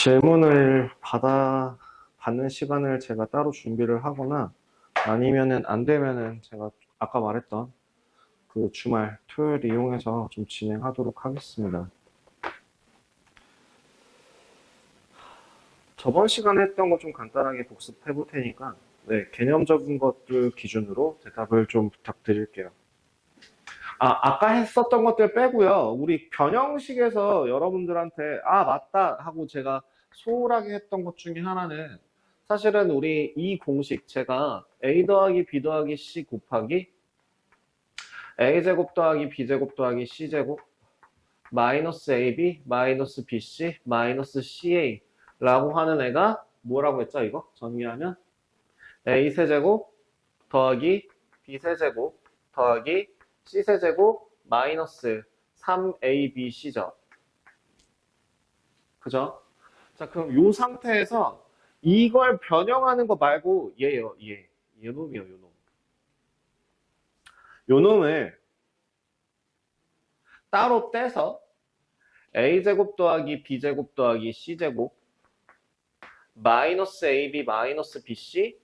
질문을 받는 시간을 제가 따로 준비를 하거나 아니면은 안 되면은 제가 아까 말했던 그 주말 토요일 이용해서 좀 진행하도록 하겠습니다. 저번 시간에 했던 거 좀 간단하게 복습해 볼 테니까 네, 개념적인 것들 기준으로 대답을 좀 부탁드릴게요. 아까 했었던 것들 빼고요. 우리 변형식에서 여러분들한테 맞다 하고 제가 소홀하게 했던 것 중에 하나는 사실은 우리 이 공식 제가 a 더하기 b 더하기 c 곱하기 a제곱 더하기 b제곱 더하기 c제곱 마이너스 ab 마이너스 bc 마이너스 ca 라고 하는 애가 뭐라고 했죠 이거? 정리하면 a세제곱 더하기 b세제곱 더하기 c세제곱 마이너스 3abc죠. 그죠? 자, 그럼 이 상태에서 이걸 변형하는 거 말고 얘요, 얘. 요놈이요, 요놈. 요놈을 따로 떼서 a제곱 더하기 b제곱 더하기 c제곱 마이너스 ab 마이너스 bc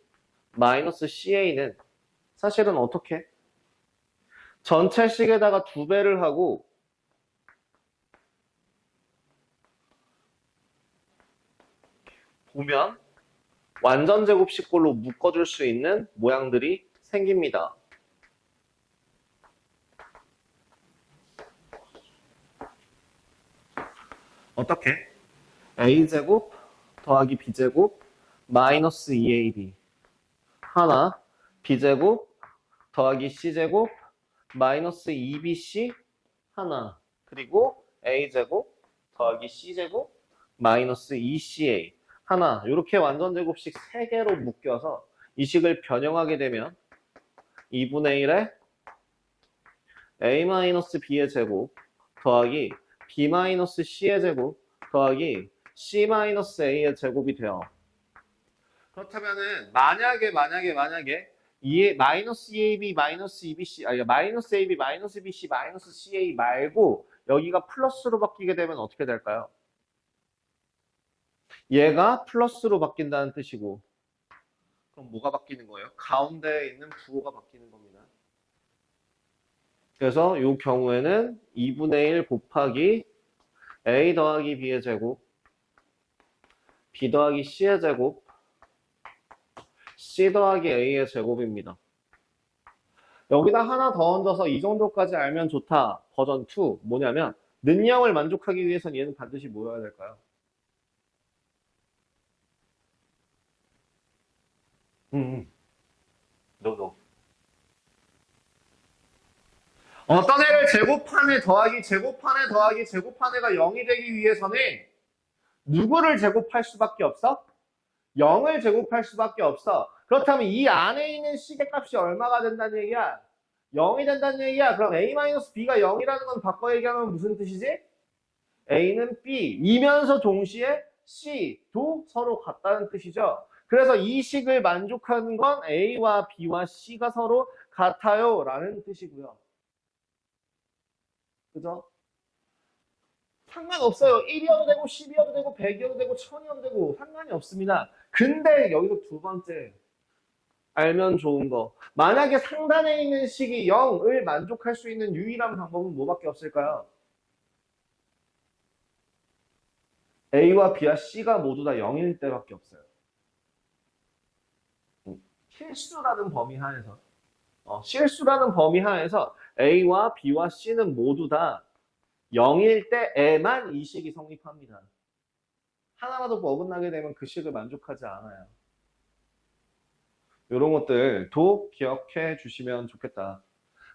마이너스 ca는 사실은 어떻게? 전체식에다가 2배를 하고 보면 완전 제곱식꼴로 묶어줄 수 있는 모양들이 생깁니다. 어떻게? a제곱 더하기 b제곱 마이너스 2ab 하나 b제곱 더하기 c제곱 마이너스 2bc 하나 그리고 a제곱 더하기 c제곱 마이너스 2ca 하나 이렇게 완전 제곱식 3개로 묶여서 이 식을 변형하게 되면 2분의 1에 a-b의 제곱 더하기 b-c의 제곱 더하기 c-a의 제곱이 돼요. 그렇다면은 만약에 이 마이너스 2ab 마이너스 2bc 마이너스 ab 마이너스 bc 마이너스 ca 말고 여기가 플러스로 바뀌게 되면 어떻게 될까요? 얘가 플러스로 바뀐다는 뜻이고 그럼 뭐가 바뀌는 거예요? 가운데에 있는 부호가 바뀌는 겁니다. 그래서 이 경우에는 2분의 1 곱하기 a 더하기 b의 제곱 b 더하기 c의 제곱 c 더하기 a의 제곱입니다. 여기다 하나 더 얹어서 이 정도까지 알면 좋다. 버전 2 뭐냐면 능량을 만족하기 위해서는 얘는 반드시 뭐여야 될까요? no. 어떤 애를 제곱한 애 더하기 제곱한 애 더하기 제곱한 애가 0이 되기 위해서는 누구를 제곱할 수밖에 없어? 0을 제곱할 수밖에 없어. 그렇다면 이 안에 있는 식의 값이 얼마가 된다는 얘기야? 0이 된다는 얘기야. 그럼 a-b가 0이라는 건 바꿔 얘기하면 무슨 뜻이지? a는 b이면서 동시에 c도 서로 같다는 뜻이죠. 그래서 이 식을 만족하는 건 a와 b와 c가 서로 같아요 라는 뜻이고요. 그죠? 상관없어요. 1이어도 되고 10이어도 되고 100이어도 되고 1000이어도 되고 상관이 없습니다. 근데 여기서 두 번째 알면 좋은 거. 만약에 상단에 있는 식이 0을 만족할 수 있는 유일한 방법은 뭐밖에 없을까요? A와 B와 C가 모두 다 0일 때밖에 없어요. 실수라는 범위 하에서. 실수라는 범위 하에서 A와 B와 C는 모두 다 0일 때에만 이 식이 성립합니다. 하나라도 어긋나게 되면 그 식을 만족하지 않아요. 이런 것들도 기억해 주시면 좋겠다.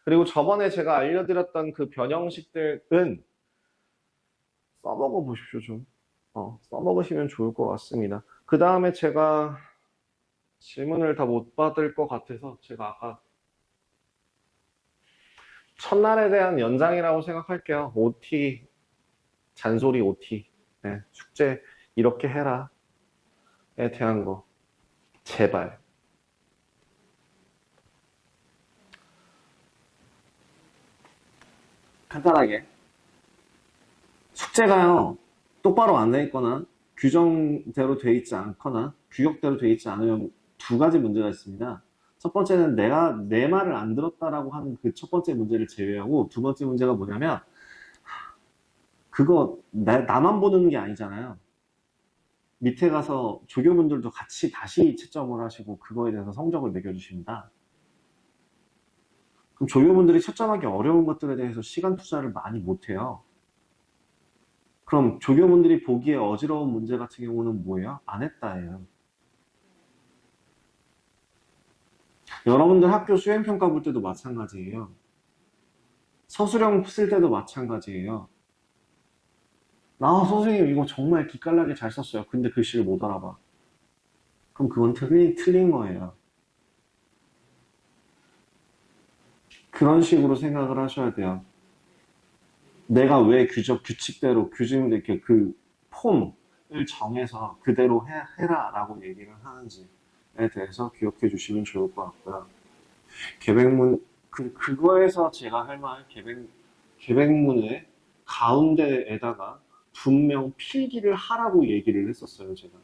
그리고 저번에 제가 알려드렸던 그 변형식들은 써먹어 보십시오, 좀. 써먹으시면 좋을 것 같습니다. 그 다음에 제가 질문을 다 못 받을 것 같아서 제가 아까 첫날에 대한 연장이라고 생각할게요. OT, 잔소리 OT. 네, 숙제 이렇게 해라에 대한 거. 제발. 간단하게. 숙제가요, 똑바로 안 돼 있거나 규정대로 돼 있지 않거나 규격대로 돼 있지 않으면 두 가지 문제가 있습니다. 첫 번째는 내가 내 말을 안 들었다라고 하는 그 첫 번째 문제를 제외하고 두 번째 문제가 뭐냐면 그거 나만 보는 게 아니잖아요. 밑에 가서 조교분들도 같이 다시 채점을 하시고 그거에 대해서 성적을 매겨주십니다. 그럼 조교분들이 채점하기 어려운 것들에 대해서 시간 투자를 많이 못해요. 그럼 조교분들이 보기에 어지러운 문제 같은 경우는 뭐예요? 안 했다예요. 여러분들 학교 수행평가 볼 때도 마찬가지예요. 서술형 쓸 때도 마찬가지예요. 선생님 이거 정말 기깔나게 잘 썼어요. 근데 글씨를 못 알아봐. 그럼 그건 틀린 거예요. 그런 식으로 생각을 하셔야 돼요. 내가 왜 규칙대로, 이렇게 그 폼을 정해서 그대로 해라라고 얘기를 하는지에 대해서 기억해 주시면 좋을 것 같고요. 계백문, 그거에서 제가 할 말, 계백문의 가운데에다가 분명 필기를 하라고 얘기를 했었어요, 제가.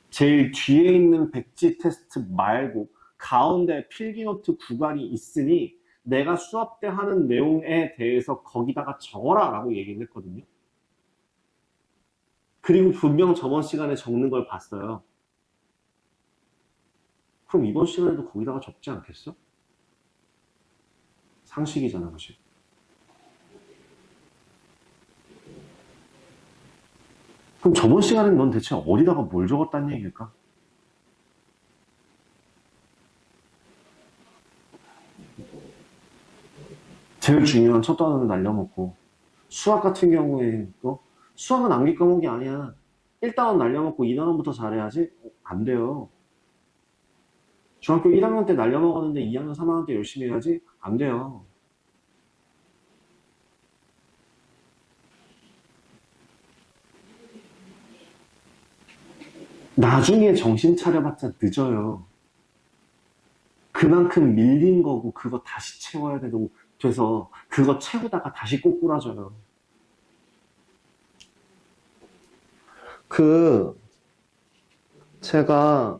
제일 뒤에 있는 백지 테스트 말고 가운데 필기노트 구간이 있으니 내가 수업 때 하는 내용에 대해서 거기다가 적어라 라고 얘기를 했거든요. 그리고 분명 저번 시간에 적는 걸 봤어요. 그럼 이번 시간에도 거기다가 적지 않겠어? 상식이잖아, 사실. 그럼 저번 시간엔 넌 대체 어디다가 뭘 적었단 얘기일까? 제일 중요한 첫 단어는 날려먹고 수학 같은 경우에 수학은 암기 과목이 아니야. 1단원 날려먹고 2단원부터 잘해야지? 안 돼요. 중학교 1학년 때 날려먹었는데 2학년, 3학년 때 열심히 해야지? 안 돼요. 나중에 정신 차려봤자 늦어요. 그만큼 밀린 거고 그거 다시 채워야 되고 돼서 그거 채우다가 다시 꼬꾸라져요. 제가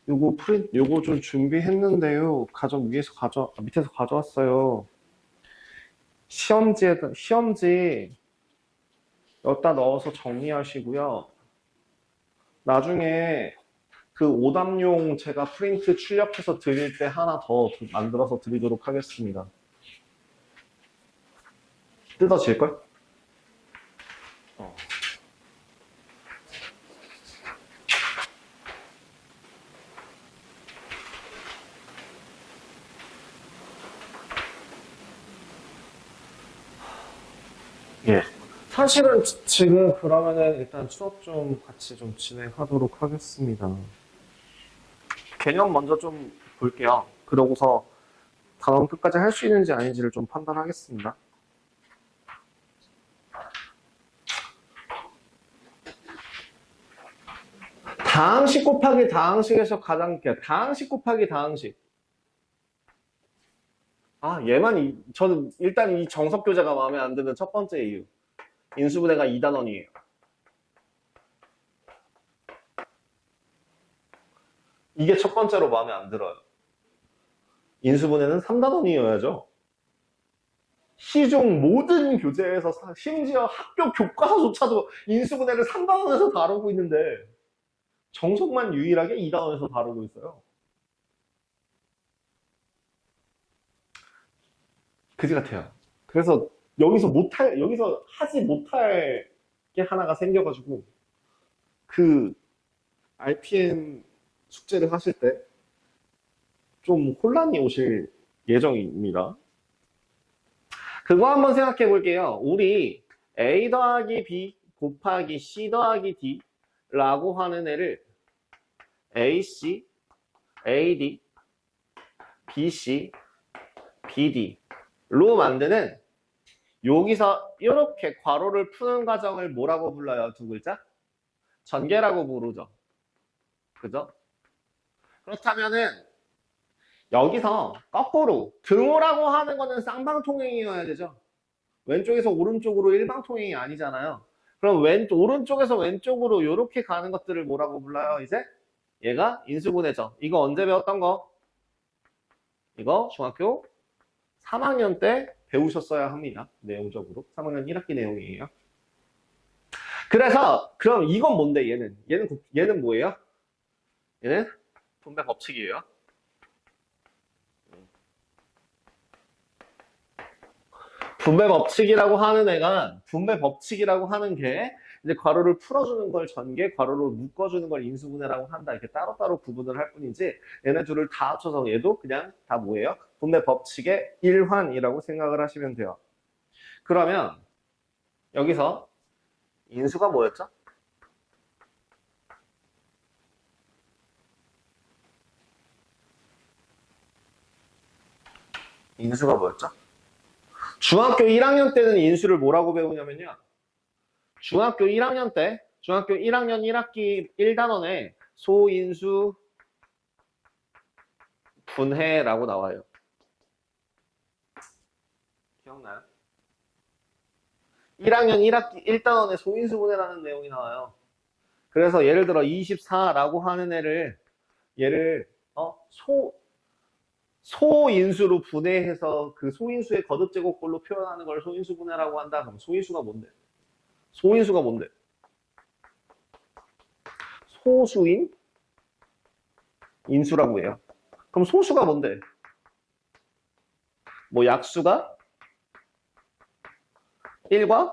요거 좀 준비했는데요. 밑에서 가져왔어요. 시험지 여기다 넣어서 정리하시고요. 나중에 그 오답용 제가 프린트 출력해서 드릴 때 하나 더 만들어서 드리도록 하겠습니다. 뜯어질걸? 예. 사실은 지금 그러면은 일단 수업 좀 같이 좀 진행하도록 하겠습니다. 개념 먼저 좀 볼게요. 그러고서 단원 끝까지 할 수 있는지 아닌지를 좀 판단하겠습니다. 다항식 곱하기 다항식에서 다항식 곱하기 다항식. 저는 일단 이 정석 교재가 마음에 안 드는 첫 번째 이유. 인수분해가 2단원이에요. 이게 첫 번째로 마음에 안 들어요. 인수분해는 3단원이어야죠. 시중 모든 교재에서 심지어 학교 교과서조차도 인수분해를 3단원에서 다루고 있는데 정석만 유일하게 2단원에서 다루고 있어요. 그지 같아요. 그래서 여기서 하지 못할 게 하나가 생겨가지고 그 RPN 숙제를 하실 때 좀 혼란이 오실 예정입니다. 그거 한번 생각해 볼게요. 우리 A 더하기 B 곱하기 C 더하기 D 라고 하는 애를 AC, AD, BC, BD로 만드는 여기서 이렇게 괄호를 푸는 과정을 뭐라고 불러요? 두 글자? 전개라고 부르죠. 그죠? 그렇다면은 여기서 거꾸로 등호라고 하는 거는 쌍방통행이어야 되죠. 왼쪽에서 오른쪽으로 일방통행이 아니잖아요. 그럼 오른쪽에서 왼쪽으로 이렇게 가는 것들을 뭐라고 불러요, 이제? 얘가 인수분해죠. 이거 언제 배웠던 거? 이거 중학교 3학년 때 배우셨어야 합니다. 내용적으로. 3학년 1학기 내용이에요. 그래서, 그럼 이건 뭔데, 얘는 뭐예요? 얘는 분배 법칙이에요. 분배 법칙이라고 하는 게, 이제 괄호를 풀어주는 걸 전개, 괄호를 묶어주는 걸 인수분해라고 한다. 이렇게 따로따로 구분을 할 뿐이지, 얘네 둘을 다 합쳐서 얘도 그냥 다 뭐예요? 분배 법칙의 일환이라고 생각을 하시면 돼요. 그러면, 여기서, 인수가 뭐였죠? 인수가 뭐였죠? 중학교 1학년 때는 인수를 뭐라고 배우냐면요. 중학교 1학년 1학기 1단원에 소인수 분해라고 나와요. 기억나요? 1학년 1학기 1단원에 소인수 분해라는 내용이 나와요. 그래서 예를 들어 24라고 하는 얘를 소인수로 분해해서 그 소인수의 거듭제곱꼴로 표현하는 걸 소인수 분해라고 한다. 그럼 소인수가 뭔데? 소수인 인수라고 해요. 그럼 소수가 뭔데? 뭐 약수가 1과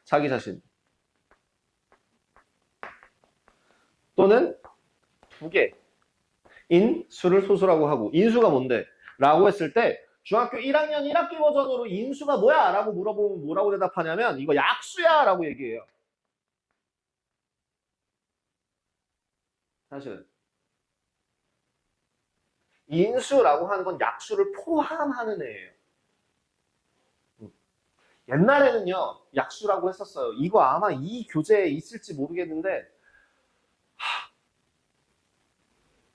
자기 자신 또는 2개인 수를 소수라고 하고, 인수가 뭔데? 라고 했을 때 중학교 1학년 1학기 버전으로 인수가 뭐야? 라고 물어보면 뭐라고 대답하냐면 이거 약수야 라고 얘기해요. 사실은 인수라고 하는 건 약수를 포함하는 애예요. 옛날에는요 약수라고 했었어요. 이거 아마 이 교재에 있을지 모르겠는데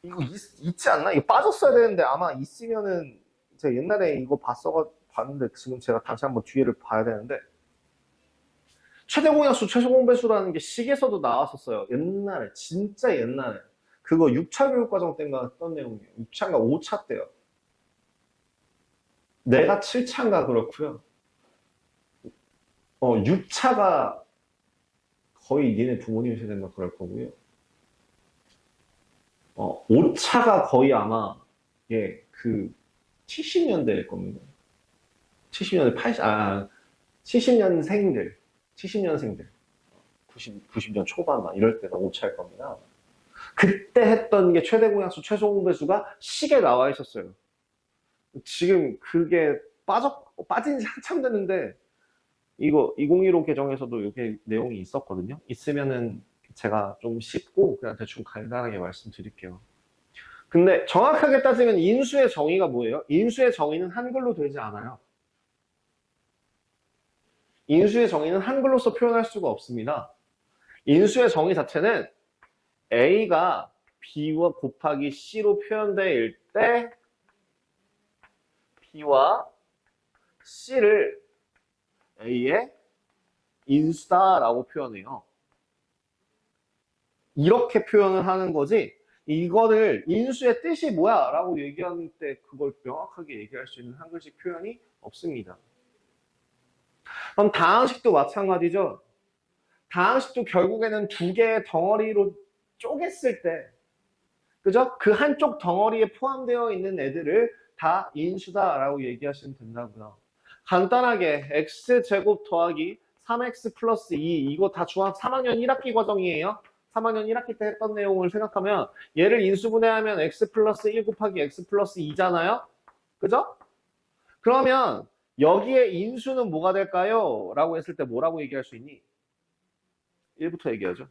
이거 있지 않나? 이거 빠졌어야 되는데 아마 있으면은 제가 옛날에 이거 봤는데 지금 제가 다시 한번 뒤에를 봐야 되는데 최대공약수, 최소공배수라는 게 식에서도 나왔었어요. 옛날에, 진짜 옛날에. 그거 6차 교육과정 때인가 했던 내용이에요. 6차인가 5차 때요. 내가 7차인가 그렇고요. 6차가 거의 니네 부모님 세대인가 그럴 거고요. 5차가 거의 아마, 예, 70년대일 겁니다. 70년대, 70년생들. 90년 초반 막 이럴 때가 5차일 겁니다. 그때 했던 게 최대 공약수, 최소 공배수가 식에 나와 있었어요. 지금 그게 빠진 지 한참 됐는데, 이거 2015 개정에서도 이렇게 내용이 있었거든요. 있으면은 제가 좀 씹고 그냥 대충 간단하게 말씀드릴게요. 근데 정확하게 따지면 인수의 정의가 뭐예요? 인수의 정의는 한글로 되지 않아요. 인수의 정의는 한글로서 표현할 수가 없습니다. 인수의 정의 자체는 A가 B와 곱하기 C로 표현될 때 B와 C를 A의 인수다라고 표현해요. 이렇게 표현을 하는 거지 이거를 인수의 뜻이 뭐야 라고 얘기하는 때 그걸 명확하게 얘기할 수 있는 한글식 표현이 없습니다. 그럼 다항식도 마찬가지죠. 다항식도 결국에는 두 개의 덩어리로 쪼갰을 때 그죠? 그 한쪽 덩어리에 포함되어 있는 애들을 다 인수다라고 얘기하시면 된다고요. 간단하게 x제곱 더하기 3x 플러스 2 이거 다 중학 3학년 1학기 과정이에요. 3학년 1학기 때 했던 내용을 생각하면 얘를 인수분해하면 x 플러스 1 곱하기 x 플러스 2잖아요. 그죠? 그러면 여기에 인수는 뭐가 될까요? 라고 했을 때 뭐라고 얘기할 수 있니? 1부터 얘기하죠.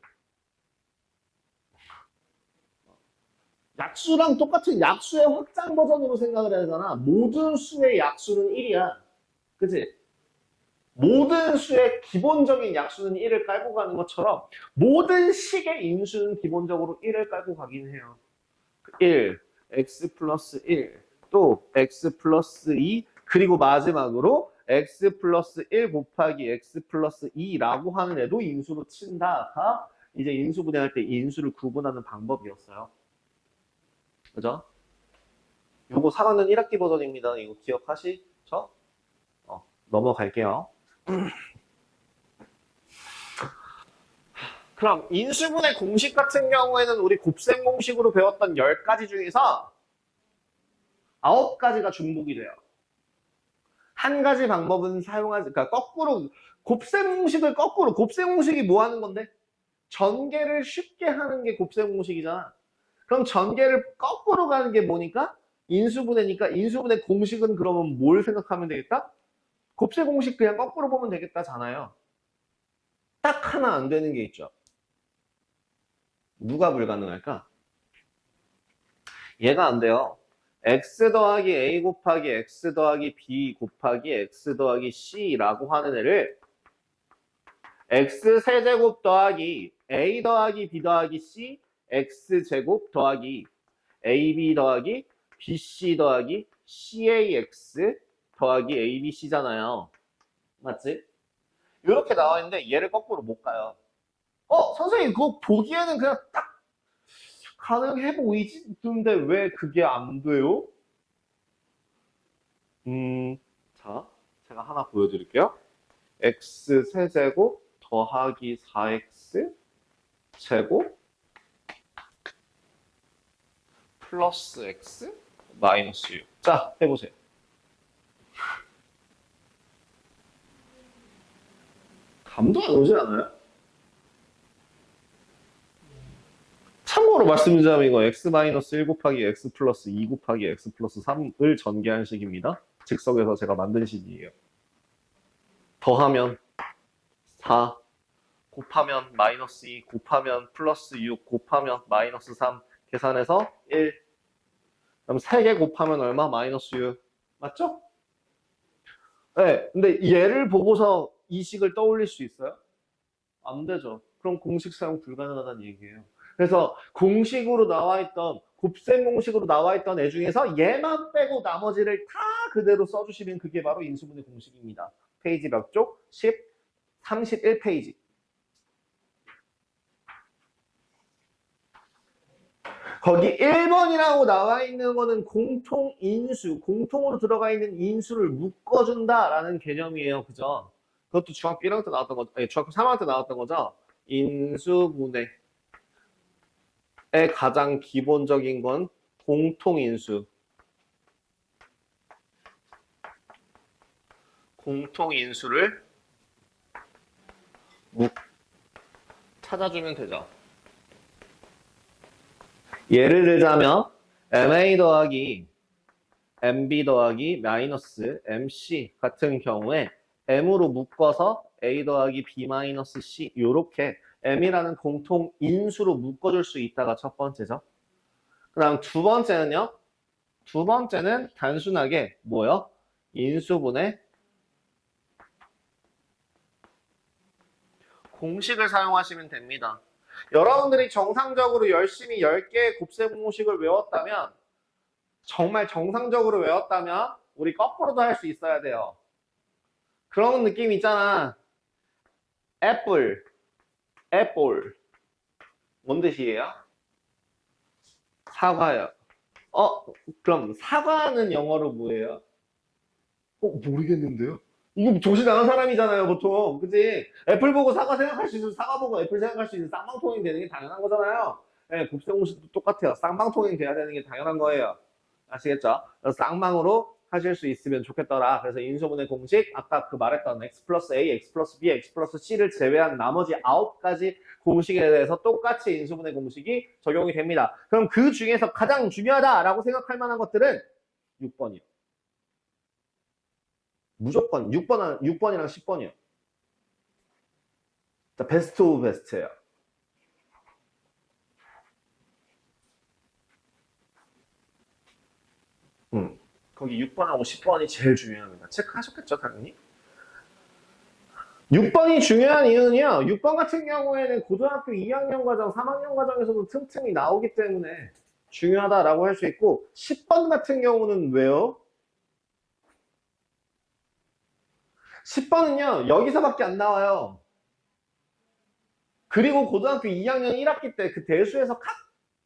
약수랑 똑같은 약수의 확장 버전으로 생각을 해야 되잖아. 모든 수의 약수는 1이야. 그치? 모든 수의 기본적인 약수는 1을 깔고 가는 것처럼 모든 식의 인수는 기본적으로 1을 깔고 가긴 해요. 1, x 플러스 1, 또 x 플러스 2, 그리고 마지막으로 x 플러스 1 곱하기 x 플러스 2라고 하는 애도 인수로 친다가 이제 인수분해할 때 인수를 구분하는 방법이었어요. 그죠? 요거 4학년 1학기 버전입니다. 이거 기억하시죠? 넘어갈게요. 그럼 인수분해 공식 같은 경우에는 우리 곱셈 공식으로 배웠던 10가지 중에서 9가지가 중복이 돼요. 한 가지 방법은 사용하지, 그러니까 거꾸로, 곱셈 공식이 뭐 하는 건데? 전개를 쉽게 하는 게 곱셈 공식이잖아. 그럼 전개를 거꾸로 가는 게 뭐니까? 인수분해니까 인수분해 공식은 그러면 뭘 생각하면 되겠다? 곱셈 공식 그냥 거꾸로 보면 되겠다잖아요. 딱 하나 안 되는 게 있죠. 누가 불가능할까? 얘가 안 돼요. x 더하기 a 곱하기 x 더하기 b 곱하기 x 더하기 c라고 하는 애를 x 세제곱 더하기 a 더하기 b 더하기 c x 제곱 더하기 ab 더하기 bc 더하기 cax 더하기 abc잖아요. 맞지? 이렇게 나와 있는데 얘를 거꾸로 못 가요. 선생님 그거 보기에는 그냥 딱 가능해 보이는데 왜 그게 안 돼요? 자, 제가 하나 보여드릴게요. x 세제곱 더하기 4x 제곱 플러스 x 마이너스 6. 자, 해보세요. 감도 안 오지 않아요? 참고로 말씀드리자면 이거 x 마이너스 1 곱하기 x 플러스 2 곱하기 x 플러스 3을 전개한 식입니다. 즉석에서 제가 만든 식이에요. 더하면 4 곱하면 마이너스 2 곱하면 플러스 6 곱하면 마이너스 3 계산해서 1. 그럼 3개 곱하면 얼마? 마이너스 6. 맞죠? 네. 근데 얘를 보고서 이 식을 떠올릴 수 있어요? 안 되죠. 그럼 공식 사용 불가능하다는 얘기예요. 그래서 공식으로 나와 있던 곱셈 공식으로 나와 있던 애 중에서 얘만 빼고 나머지를 다 그대로 써주시면 그게 바로 인수분해 공식입니다. 페이지 몇 쪽? 31페이지. 거기 1번이라고 나와 있는 거는 공통 인수, 공통으로 들어가 있는 인수를 묶어준다라는 개념이에요. 그죠? 그것도 중학교 1학년 때 나왔던 거죠. 아니, 중학교 3학년 때 나왔던 거죠. 인수분해의 가장 기본적인 건 공통인수. 공통인수를 찾아주면 되죠. 예를 들자면 MA 더하기 MB 더하기 마이너스 MC 같은 경우에 M으로 묶어서 A 더하기 B 마이너스 C 요렇게 M이라는 공통 인수로 묶어줄 수 있다가 첫 번째죠. 그 다음 두 번째는요. 두 번째는 단순하게 뭐요? 인수분해 공식을 사용하시면 됩니다. 여러분들이 정상적으로 열심히 10개의 곱셈 공식을 외웠다면 정말 정상적으로 외웠다면 우리 거꾸로도 할 수 있어야 돼요. 그런 느낌 있잖아. 애플, 애플. 뭔 뜻이에요? 사과요. 그럼 사과는 영어로 뭐예요? 모르겠는데요? 이거 조신 않은 사람이잖아요, 보통. 그치? 애플 보고 사과 생각할 수 있으면 사과 보고 애플 생각할 수 있는 쌍방통행 되는 게 당연한 거잖아요. 네, 곱셈 공식도 똑같아요. 쌍방통행 돼야 되는 게 당연한 거예요. 아시겠죠? 그래서 쌍방으로 하실 수 있으면 좋겠더라. 그래서 인수분해 공식, 아까 그 말했던 x 플러스 a, x 플러스 b, x 플러스 c를 제외한 나머지 9가지 공식에 대해서 똑같이 인수분해 공식이 적용이 됩니다. 그럼 그 중에서 가장 중요하다라고 생각할 만한 것들은 6번이요. 무조건 6번이랑 10번이요. 자, 베스트 오브 베스트예요. 거기 6번하고 10번이 제일 중요합니다. 체크하셨겠죠, 당연히? 6번이 중요한 이유는요. 6번 같은 경우에는 고등학교 2학년 과정, 3학년 과정에서도 틈틈이 나오기 때문에 중요하다라고 할 수 있고 10번 같은 경우는 왜요? 10번은요, 여기서밖에 안 나와요. 그리고 고등학교 2학년 1학기 때 그 대수에서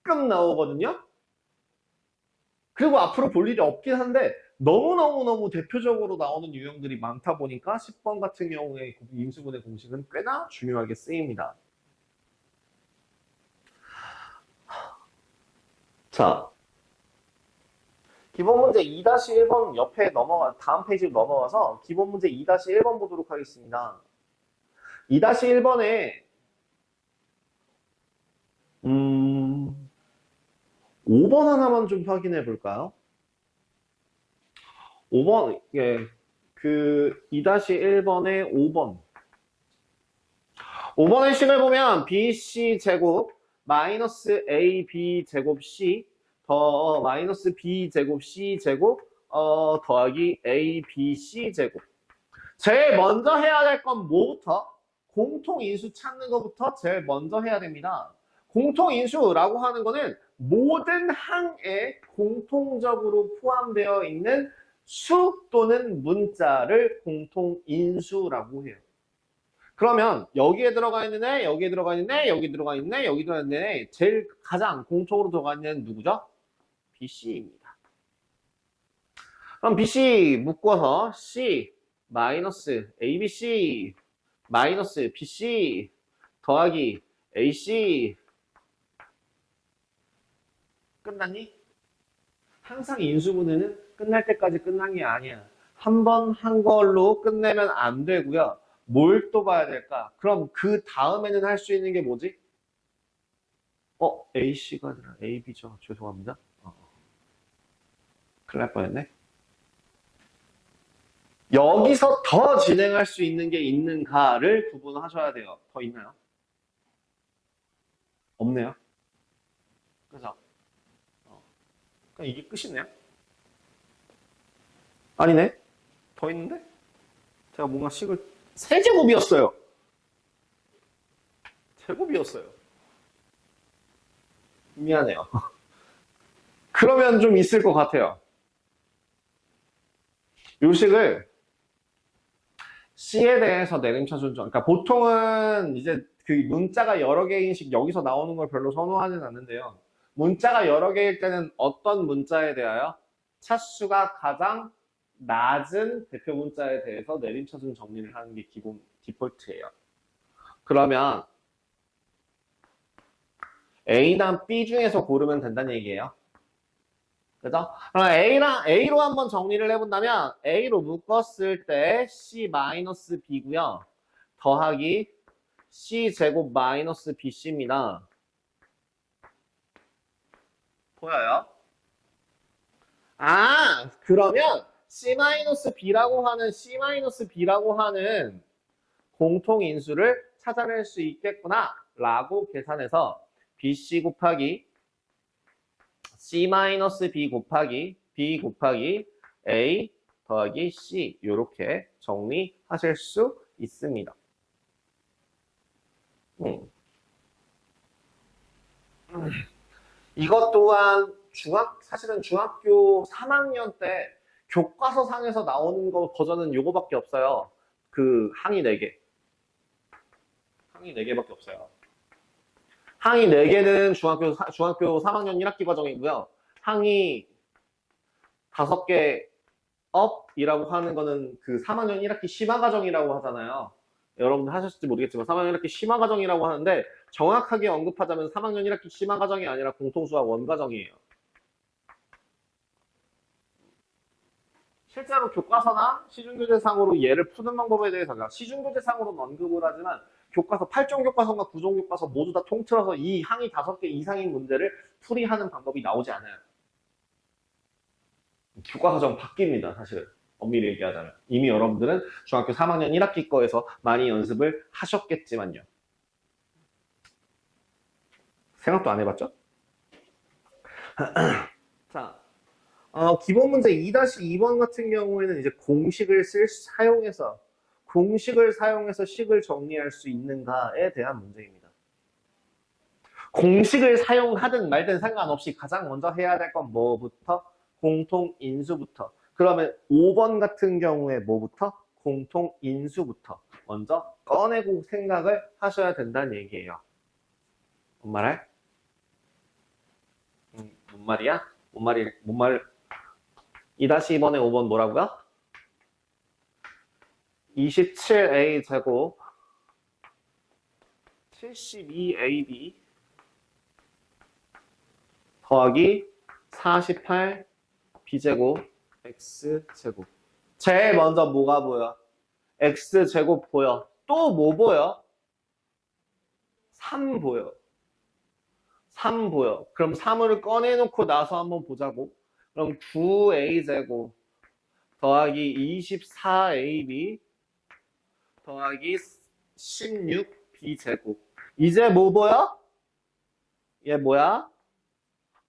가끔 나오거든요. 그리고 앞으로 볼 일이 없긴 한데 너무너무너무 대표적으로 나오는 유형들이 많다 보니까 10번 같은 경우에 인수분해 공식은 꽤나 중요하게 쓰입니다. 자, 기본 문제 2-1번 옆에 다음 페이지로 넘어가서 기본 문제 2-1번 보도록 하겠습니다. 2-1번에 5번 하나만 좀 확인해 볼까요? 5번, 예, 그 2-1번의 5번. 5번의 식을 보면 BC 제곱 마이너스 AB 제곱 C 더 마이너스 B 제곱 C 제곱 더하기 ABC 제곱. 제일 먼저 해야 될 건 뭐부터? 공통인수 찾는 것부터 제일 먼저 해야 됩니다. 공통인수라고 하는 거는 모든 항에 공통적으로 포함되어 있는 수 또는 문자를 공통인수라고 해요. 그러면 여기에 들어가 있는 애, 여기에 들어가 있는 애, 여기 들어가 있는 애, 여기 들어가 있는 애 제일 가장 공통으로 들어가 있는 애는 누구죠? BC입니다. 그럼 BC 묶어서 C 마이너스 ABC 마이너스 BC 더하기 AC 끝났니? 항상 인수분해는 끝날 때까지 끝난 게 아니야. 한 번 한 걸로 끝내면 안 되고요. 뭘 또 봐야 될까? 그럼 그 다음에는 할 수 있는 게 뭐지? AC가 아니라 AB죠. 죄송합니다. 큰일 날 뻔했네. 여기서 더 진행할 수 있는 게 있는가를 구분하셔야 돼요. 더 있나요? 없네요. 그래서 그냥 이게 끝이네요. 아니네. 더 있는데? 제가 뭔가 식을 세제곱이었어요. 제곱이었어요. 미안해요. 그러면 좀 있을 것 같아요. 요 식을 C에 대해서 내림차 순정. 그러니까 보통은 이제 그 문자가 여러 개인 식 여기서 나오는 걸 별로 선호하진 않는데요. 문자가 여러 개일 때는 어떤 문자에 대하여 차수가 가장 낮은 대표 문자에 대해서 내림차순 정리를 하는 게 기본 디폴트예요. 그러면 A랑 B 중에서 고르면 된다는 얘기예요. 그죠? 그럼 A로 한번 정리를 해본다면 A로 묶었을 때 C-B고요. 더하기 C제곱 마이너스 BC입니다. 보여요? 그러면 C-B라고 하는 공통인수를 찾아낼 수 있겠구나 라고 계산해서 BC 곱하기 C-B 곱하기 B 곱하기 A 더하기 C 이렇게 정리하실 수 있습니다. 이것 또한 사실은 중학교 3학년 때 교과서상에서 나오는 거 버전은 요거밖에 없어요. 그 항이 4개. 항이 4개밖에 없어요. 항이 4개는 중학교 3학년 1학기 과정이고요. 항이 5개 업이라고 하는 거는 그 3학년 1학기 심화 과정이라고 하잖아요. 여러분들 하셨을지 모르겠지만 3학년 1학기 심화 과정이라고 하는데 정확하게 언급하자면 3학년 1학기 심화 과정이 아니라 공통수학 원과정이에요. 실제로 교과서나 시중교재상으로 얘를 푸는 방법에 대해서 시중교재상으로는 언급을 하지만 교과서 8종 교과서나 9종 교과서 모두 다 통틀어서 이 항이 5개 이상인 문제를 풀이하는 방법이 나오지 않아요. 교과서정 바뀝니다, 사실은. 엄밀히 얘기하자면. 이미 여러분들은 중학교 3학년 1학기 거에서 많이 연습을 하셨겠지만요. 생각도 안 해봤죠? 자, 기본 문제 2-2번 같은 경우에는 이제 공식을 사용해서 식을 정리할 수 있는가에 대한 문제입니다. 공식을 사용하든 말든 상관없이 가장 먼저 해야 될 건 뭐부터? 공통인수부터. 그러면 5번 같은 경우에 뭐부터? 공통 인수부터 먼저 꺼내고 생각을 하셔야 된다는 얘기예요. 뭔 말해? 뭔 말이야? 뭔 말? 2-2번에 5번 뭐라고요? 27a 제곱 72ab 더하기 48b제곱 x제곱. 제일 먼저 뭐가 보여? x제곱 보여. 또 뭐 보여? 3 보여. 3 보여. 그럼 3을 꺼내놓고 나서 한번 보자고. 그럼 9a제곱 더하기 24ab 더하기 16b제곱. 이제 뭐 보여? 얘 뭐야?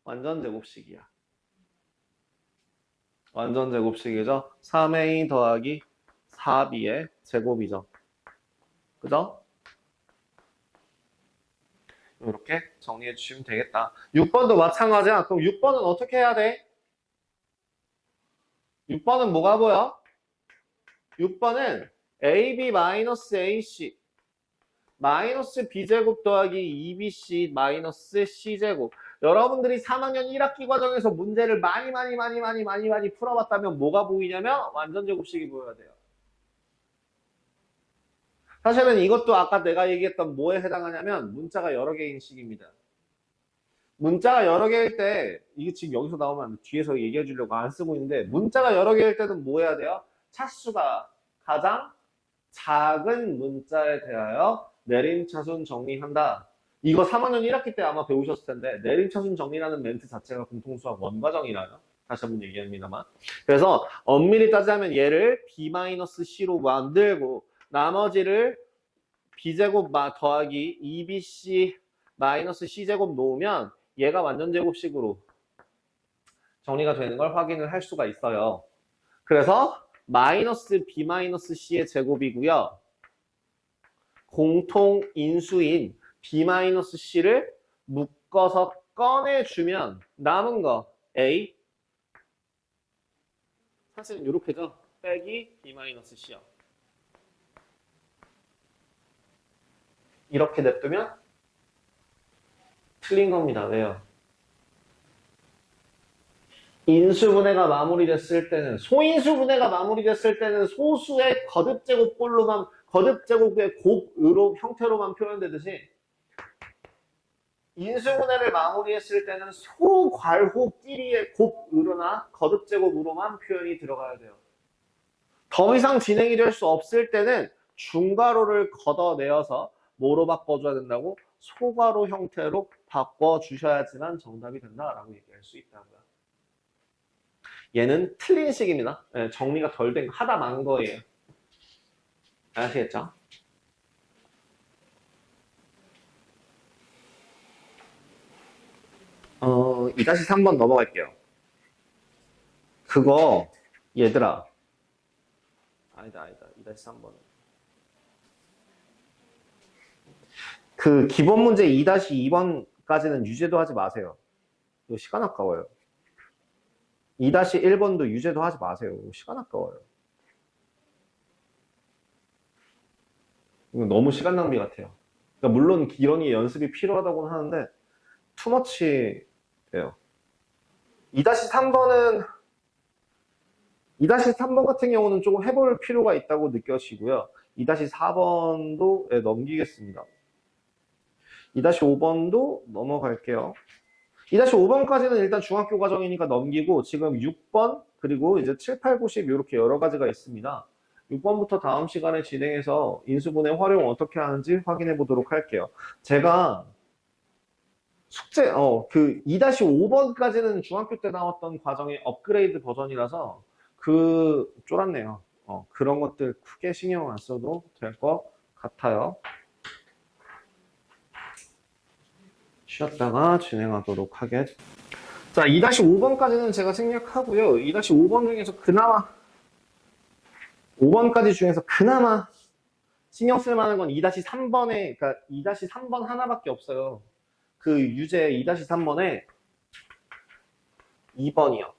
완전 제곱식이야. 완전 제곱식이죠? 3a 더하기 4b의 제곱이죠. 그죠? 이렇게 정리해 주시면 되겠다. 6번도 마찬가지야. 그럼 6번은 어떻게 해야 돼? 6번은 뭐가 보여? 6번은 ab-ac 마이너스 b제곱 더하기 2bc 마이너스 c제곱. 여러분들이 3학년 1학기 과정에서 문제를 많이 풀어봤다면 뭐가 보이냐면 완전 제곱식이 보여야 돼요. 사실은 이것도 아까 내가 얘기했던 뭐에 해당하냐면 문자가 여러 개인 식입니다. 문자가 여러 개일 때 이게 지금 여기서 나오면 뒤에서 얘기해 주려고 안 쓰고 있는데 문자가 여러 개일 때는 뭐 해야 돼요? 차수가 가장 작은 문자에 대하여 내림차순 정리한다. 이거 3학년 1학기 때 아마 배우셨을 텐데 내림차순 정리라는 멘트 자체가 공통수학 원과정이라요. 다시 한번 얘기합니다만. 그래서 엄밀히 따지자면 얘를 b-c로 만들고 나머지를 b제곱 더하기 2bc 마이너스 c제곱 놓으면 얘가 완전 제곱식으로 정리가 되는 걸 확인을 할 수가 있어요. 그래서 마이너스 b 마이너스 c의 제곱이고요. 공통 인수인 b 마이너스 c를 묶어서 꺼내주면 남은 거 a 사실은 이렇게죠. 빼기 b 마이너스 c요. 이렇게 냅두면 틀린 겁니다. 왜요? 인수분해가 마무리됐을 때는 소인수분해가 마무리됐을 때는 소수의 거듭제곱꼴로만 거듭제곱의 곱으로 형태로만 표현되듯이 인수분해를 마무리했을 때는 소괄호끼리의 곱으로나 거듭제곱으로만 표현이 들어가야 돼요. 더 이상 진행이 될 수 없을 때는 중괄호를 걷어내어서 뭐로 바꿔줘야 된다고? 소괄호 형태로 바꿔주셔야지만 정답이 된다라고 얘기할 수 있다고요. 얘는 틀린 식입니다. 네, 정리가 덜 된 거, 하다 만 거예요. 아시겠죠? 어, 2-3번 넘어갈게요. 그거, 얘들아. 아니다. 2-3번은. 그 기본 문제 2-2번까지는 유제도 하지 마세요. 이거 시간 아까워요. 2-1번도 유제도 하지 마세요. 이거 시간 아까워요. 이거 너무 시간 낭비 같아요. 그러니까 물론 이런 게 연습이 필요하다고는 하는데 투머치 돼요. 2-3번은 2-3번 같은 경우는 조금 해볼 필요가 있다고 느껴지고요. 2-4번도 넘기겠습니다. 2-5번도 넘어갈게요. 2-5번까지는 일단 중학교 과정이니까 넘기고 지금 6번 그리고 이제 7, 8, 9, 10 이렇게 여러 가지가 있습니다. 6번부터 다음 시간에 진행해서 인수분해 활용 어떻게 하는지 확인해 보도록 할게요. 제가 숙제, 그 2-5번까지는 중학교 때 나왔던 과정의 업그레이드 버전이라서 쫄았네요. 그런 것들 크게 신경 안 써도 될 것 같아요. 쉬었다가 진행하도록 하겠습니다. 자, 2-5번까지는 제가 생략하고요. 2-5번 중에서 그나마 5번까지 중에서 그나마 신경 쓸 만한 건 2-3번에, 그러니까 2-3번 하나밖에 없어요. 그 유제 2-3번에 2번이요.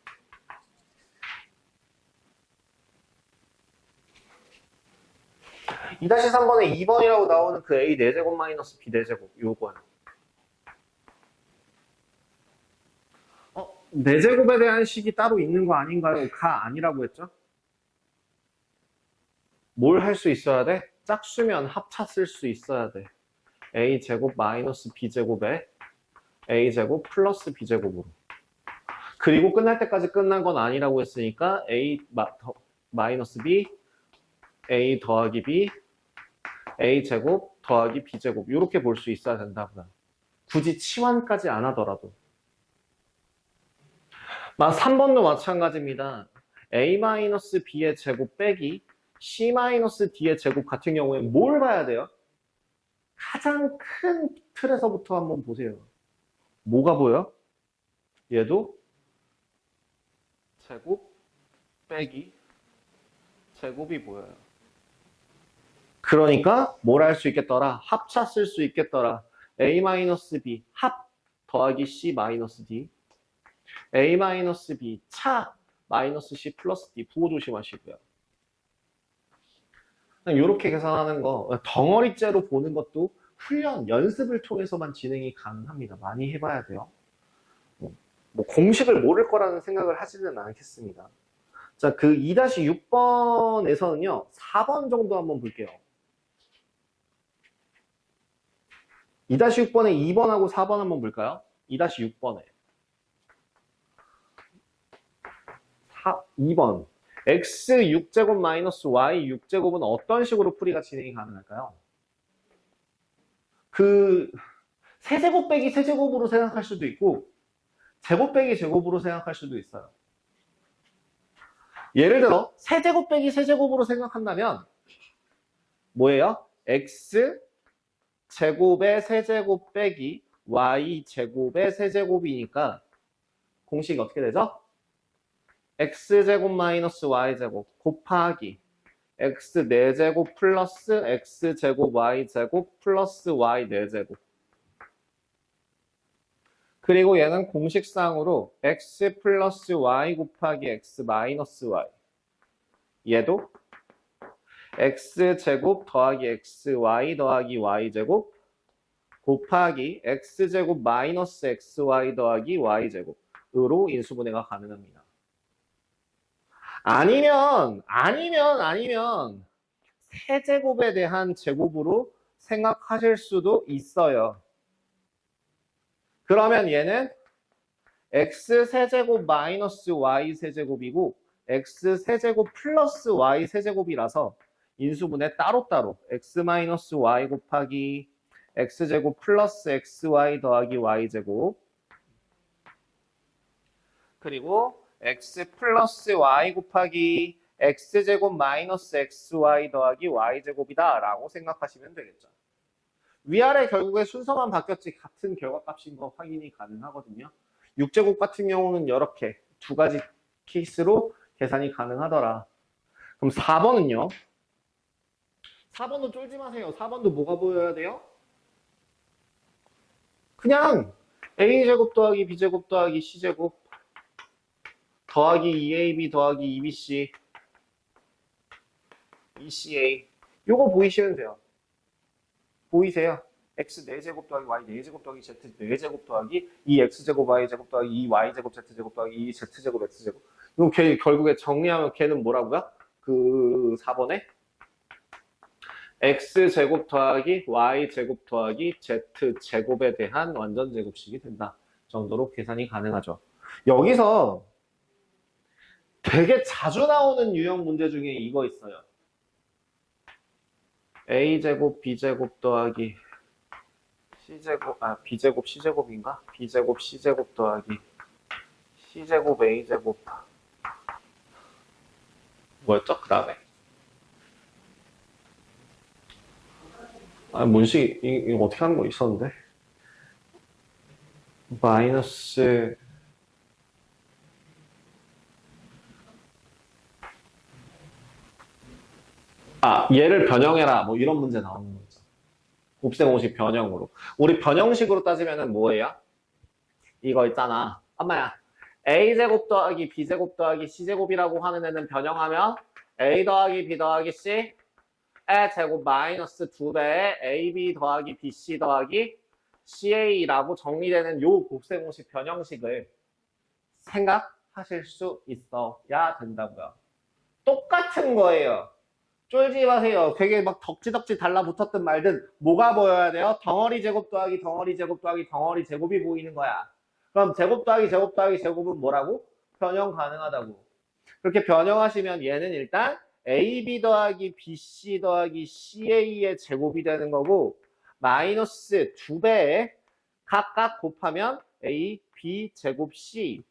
2-3번에 2번이라고 나오는 그 A 4제곱 마이너스 B 4제곱 요거야. 4제곱에 대한 식이 따로 있는 거 아닌가요? 가 아니라고 했죠? 뭘 할 수 있어야 돼? 짝수면 합차 쓸 수 있어야 돼. A제곱 마이너스 B제곱에 A제곱 플러스 B제곱으로. 그리고 끝날 때까지 끝난 건 아니라고 했으니까 A 마이너스 B, A 더하기 B, A제곱 더하기 B제곱 이렇게 볼 수 있어야 된다고요. 굳이 치환까지 안 하더라도. 3번도 마찬가지입니다. A-B의 제곱 빼기 C-D의 제곱 같은 경우에 뭘 봐야 돼요? 가장 큰 틀에서부터 한번 보세요. 뭐가 보여? 얘도 제곱 빼기 제곱이 보여요. 그러니까 뭘 할 수 있겠더라? 합차 쓸 수 있겠더라. A-B 합 더하기 C-D A-B 차 마이너스 C 플러스 D 부호 조심하시고요. 이렇게 계산하는 거 덩어리째로 보는 것도 훈련, 연습을 통해서만 진행이 가능합니다. 많이 해봐야 돼요. 뭐 공식을 모를 거라는 생각을 하지는 않겠습니다. 자, 그 2-6번에서는요, 4번 정도 한번 볼게요. 2-6번에 2번하고 4번 한번 볼까요? 2-6번에. 2번. x 6제곱 마이너스 y 6제곱은 어떤 식으로 풀이가 진행이 가능할까요? 세제곱 빼기 세제곱으로 생각할 수도 있고 제곱 빼기 제곱으로 생각할 수도 있어요. 예를 들어 세제곱 빼기 세제곱으로 생각한다면 뭐예요? x 제곱의 세제곱 빼기 y 제곱의 세제곱이니까 공식이 어떻게 되죠? x제곱 마이너스 y제곱 곱하기 x 4제곱 플러스 x제곱 y제곱 플러스 y 4제곱 그리고 얘는 공식상으로 x 플러스 y 곱하기 x 마이너스 y 얘도 x제곱 더하기 xy 더하기 y제곱 곱하기 x제곱 마이너스 xy 더하기 y제곱으로 인수분해가 가능합니다. 아니면 세제곱에 대한 제곱으로 생각하실 수도 있어요. 그러면 얘는 x 세제곱 마이너스 y 세제곱이고 x 세제곱 플러스 y 세제곱이라서 인수분해 따로따로 x 마이너스 y 곱하기 x제곱 플러스 xy 더하기 y제곱 그리고 x 플러스 y 곱하기 x제곱 마이너스 xy 더하기 y제곱이다 라고 생각하시면 되겠죠. 위아래 결국에 순서만 바뀌었지 같은 결과값인 거 확인이 가능하거든요. 6제곱 같은 경우는 이렇게 두 가지 케이스로 계산이 가능하더라. 그럼 4번은요? 4번도 쫄지 마세요. 4번도 뭐가 보여야 돼요? 그냥 a제곱 더하기 b제곱 더하기 c제곱 더하기 2ab 더하기 2bc 2ca 요거 보이시면 돼요. 보이세요? x 4제곱 더하기 y 4제곱 더하기 z 4제곱 더하기 2x제곱 y제곱 더하기 2y제곱 z제곱 더하기 2z제곱 x제곱 이거 결국에 정리하면 걔는 뭐라고요? 그 4번에 x제곱 더하기 y제곱 더하기 z제곱에 대한 완전제곱식이 된다 정도로 계산이 가능하죠. 여기서 되게 자주 나오는 유형 문제 중에 이거 있어요. a제곱 b제곱 더하기 c제곱 b제곱 c제곱인가? b제곱 c제곱 더하기 c제곱 a제곱 뭐였죠? 그 다음에 문식 이거 어떻게 하는 거 있었는데 마이너스 얘를 변형해라 뭐 이런 문제 나오는 거죠. 곱셈공식 변형으로 우리 변형식으로 따지면은 뭐예요? 이거 있잖아 엄마야 a제곱 더하기 b제곱 더하기 c제곱이라고 하는 애는 변형하면 a 더하기 b 더하기 c 제곱 마이너스 2배의 AB 더하기 BC 더하기 CA라고 정리되는 요 곱셈공식 변형식을 생각하실 수 있어야 된다고요. 똑같은 거예요. 쫄지 마세요. 되게 막 덕지덕지 달라붙었든 말든 뭐가 보여야 돼요? 덩어리 제곱 더하기 덩어리 제곱 더하기 덩어리 제곱이 보이는 거야. 그럼 제곱 더하기 제곱 더하기 제곱은 뭐라고? 변형 가능하다고. 그렇게 변형하시면 얘는 일단 AB 더하기 BC 더하기 CA의 제곱이 되는 거고 마이너스 2배에 각각 곱하면 A, B 제곱 C,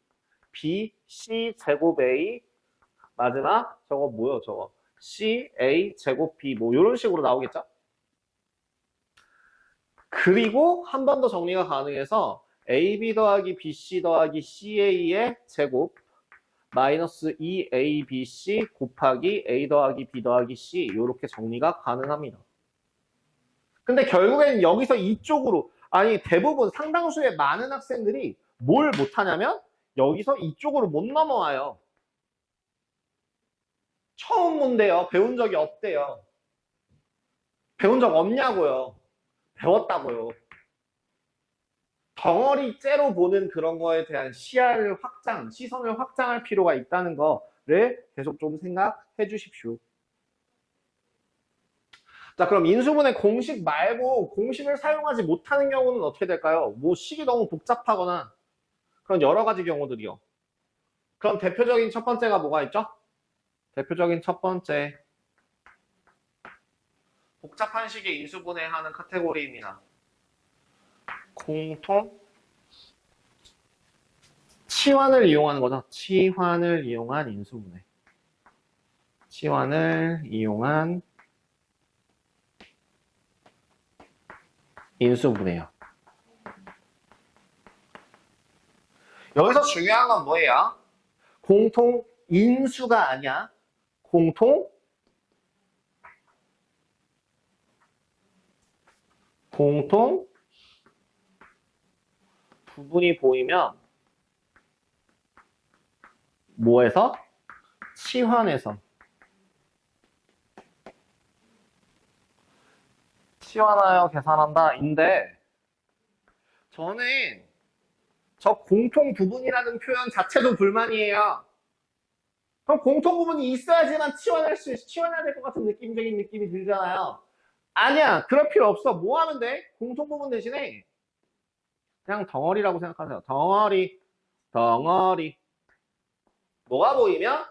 B, C 제곱 A 마지막 저거 뭐요 저거 C, A 제곱 B 뭐 이런 식으로 나오겠죠? 그리고 한 번 더 정리가 가능해서 AB 더하기 BC 더하기 CA의 제곱 마이너스 2ABC 곱하기 A 더하기 B 더하기 C 이렇게 정리가 가능합니다. 근데 결국에는 여기서 이쪽으로 아니 대부분 상당수의 많은 학생들이 뭘 못하냐면 여기서 이쪽으로 못 넘어와요. 처음 본대요. 배운 적이 없대요. 배운 적 없냐고요. 배웠다고요. 덩어리째로 보는 그런 거에 대한 시야를 확장, 시선을 확장할 필요가 있다는 거를 계속 좀 생각해 주십시오. 자, 그럼 인수분해 공식 말고 공식을 사용하지 못하는 경우는 어떻게 될까요? 뭐 식이 너무 복잡하거나 그런 여러 가지 경우들이요. 그럼 대표적인 첫 번째가 뭐가 있죠? 대표적인 첫 번째 복잡한 식의 인수분해하는 카테고리입니다. 공통 치환을 이용하는 거죠. 치환을 이용한 인수분해. 치환을 이용한 인수분해요. 여기서 중요한 건 뭐예요? 공통 인수가 아니야. 공통 부분이 보이면 뭐에서? 치환해서. 치환하여 계산한다. 인데 저는 저 공통 부분이라는 표현 자체도 불만이에요. 그럼 공통 부분이 있어야지만 치환해야 될 것 같은 느낌적인 느낌이 들잖아요. 아니야, 그럴 필요 없어. 뭐 하면 돼? 공통 부분 대신에 그냥 덩어리라고 생각하세요. 덩어리. 뭐가 보이면?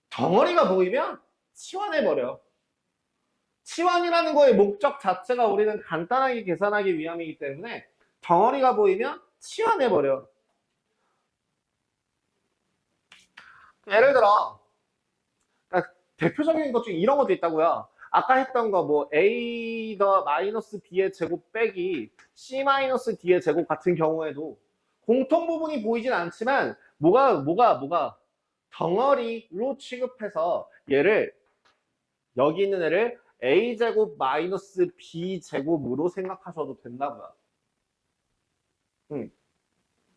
덩어리가 보이면 치환해버려. 치환이라는 거의 목적 자체가 우리는 간단하게 계산하기 위함이기 때문에 덩어리가 보이면 치환해버려. 예를 들어 그러니까 대표적인 것 중에 이런 것도 있다고요. 아까 했던 거 뭐 A 더 마이너스 B의 제곱 빼기 C 마이너스 D의 제곱 같은 경우에도 공통 부분이 보이진 않지만 뭐가 덩어리로 취급해서 여기 있는 애를 A 제곱 마이너스 B 제곱으로 생각하셔도 된다고요.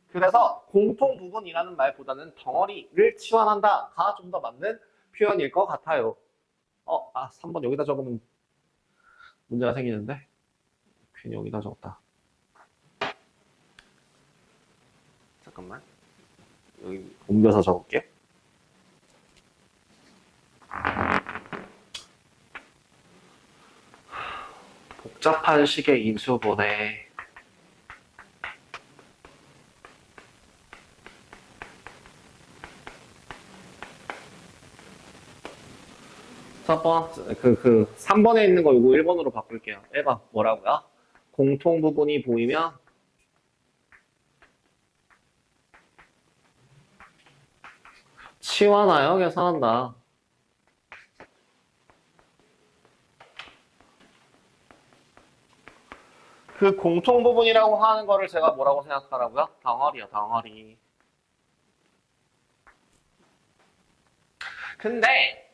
그래서 공통 부분이라는 말보다는 덩어리를 치환한다가 좀 더 맞는 표현일 것 같아요. 3번 여기다 적으면 문제가 생기는데 괜히 여기다 적었다. 잠깐만 여기 옮겨서 적을게. 복잡한 식의 인수분해. 첫 번째, 3번에 있는 거 이거 1번으로 바꿀게요. 1번 뭐라고요? 공통 부분이 보이면 치환하여 계산한다. 그 공통 부분이라고 하는 거를 제가 뭐라고 생각하라고요? 덩어리요, 덩어리. 근데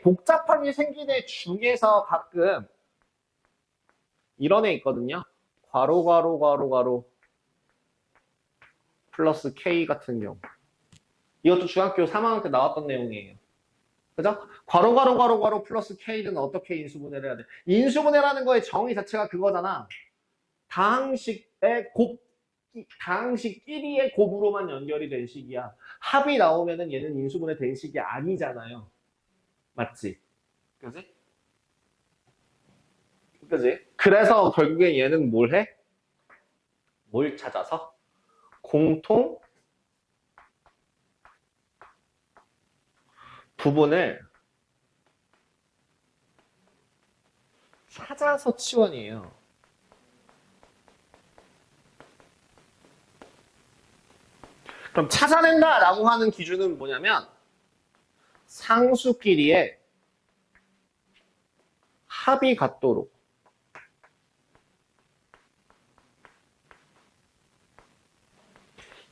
복잡한 게 생긴 애 중에서 가끔 이런 애 있거든요. 괄호 플러스 K 같은 경우. 이것도 중학교 3학년 때 나왔던 내용이에요. 그죠? 괄호 괄호 괄호 괄호 플러스 K는 어떻게 인수분해를 해야 돼? 인수분해라는 거의 정의 자체가 그거잖아. 다항식끼리의 곱으로만 연결이 된 식이야. 합이 나오면은 얘는 인수분해 된 식이 아니잖아요. 맞지? 그지? 그지? 그래서 결국엔 얘는 뭘 해? 뭘 찾아서? 공통 부분을 찾아서 치원이에요. 그럼 찾아낸다라고 하는 기준은 뭐냐면 상수끼리의 합이 같도록.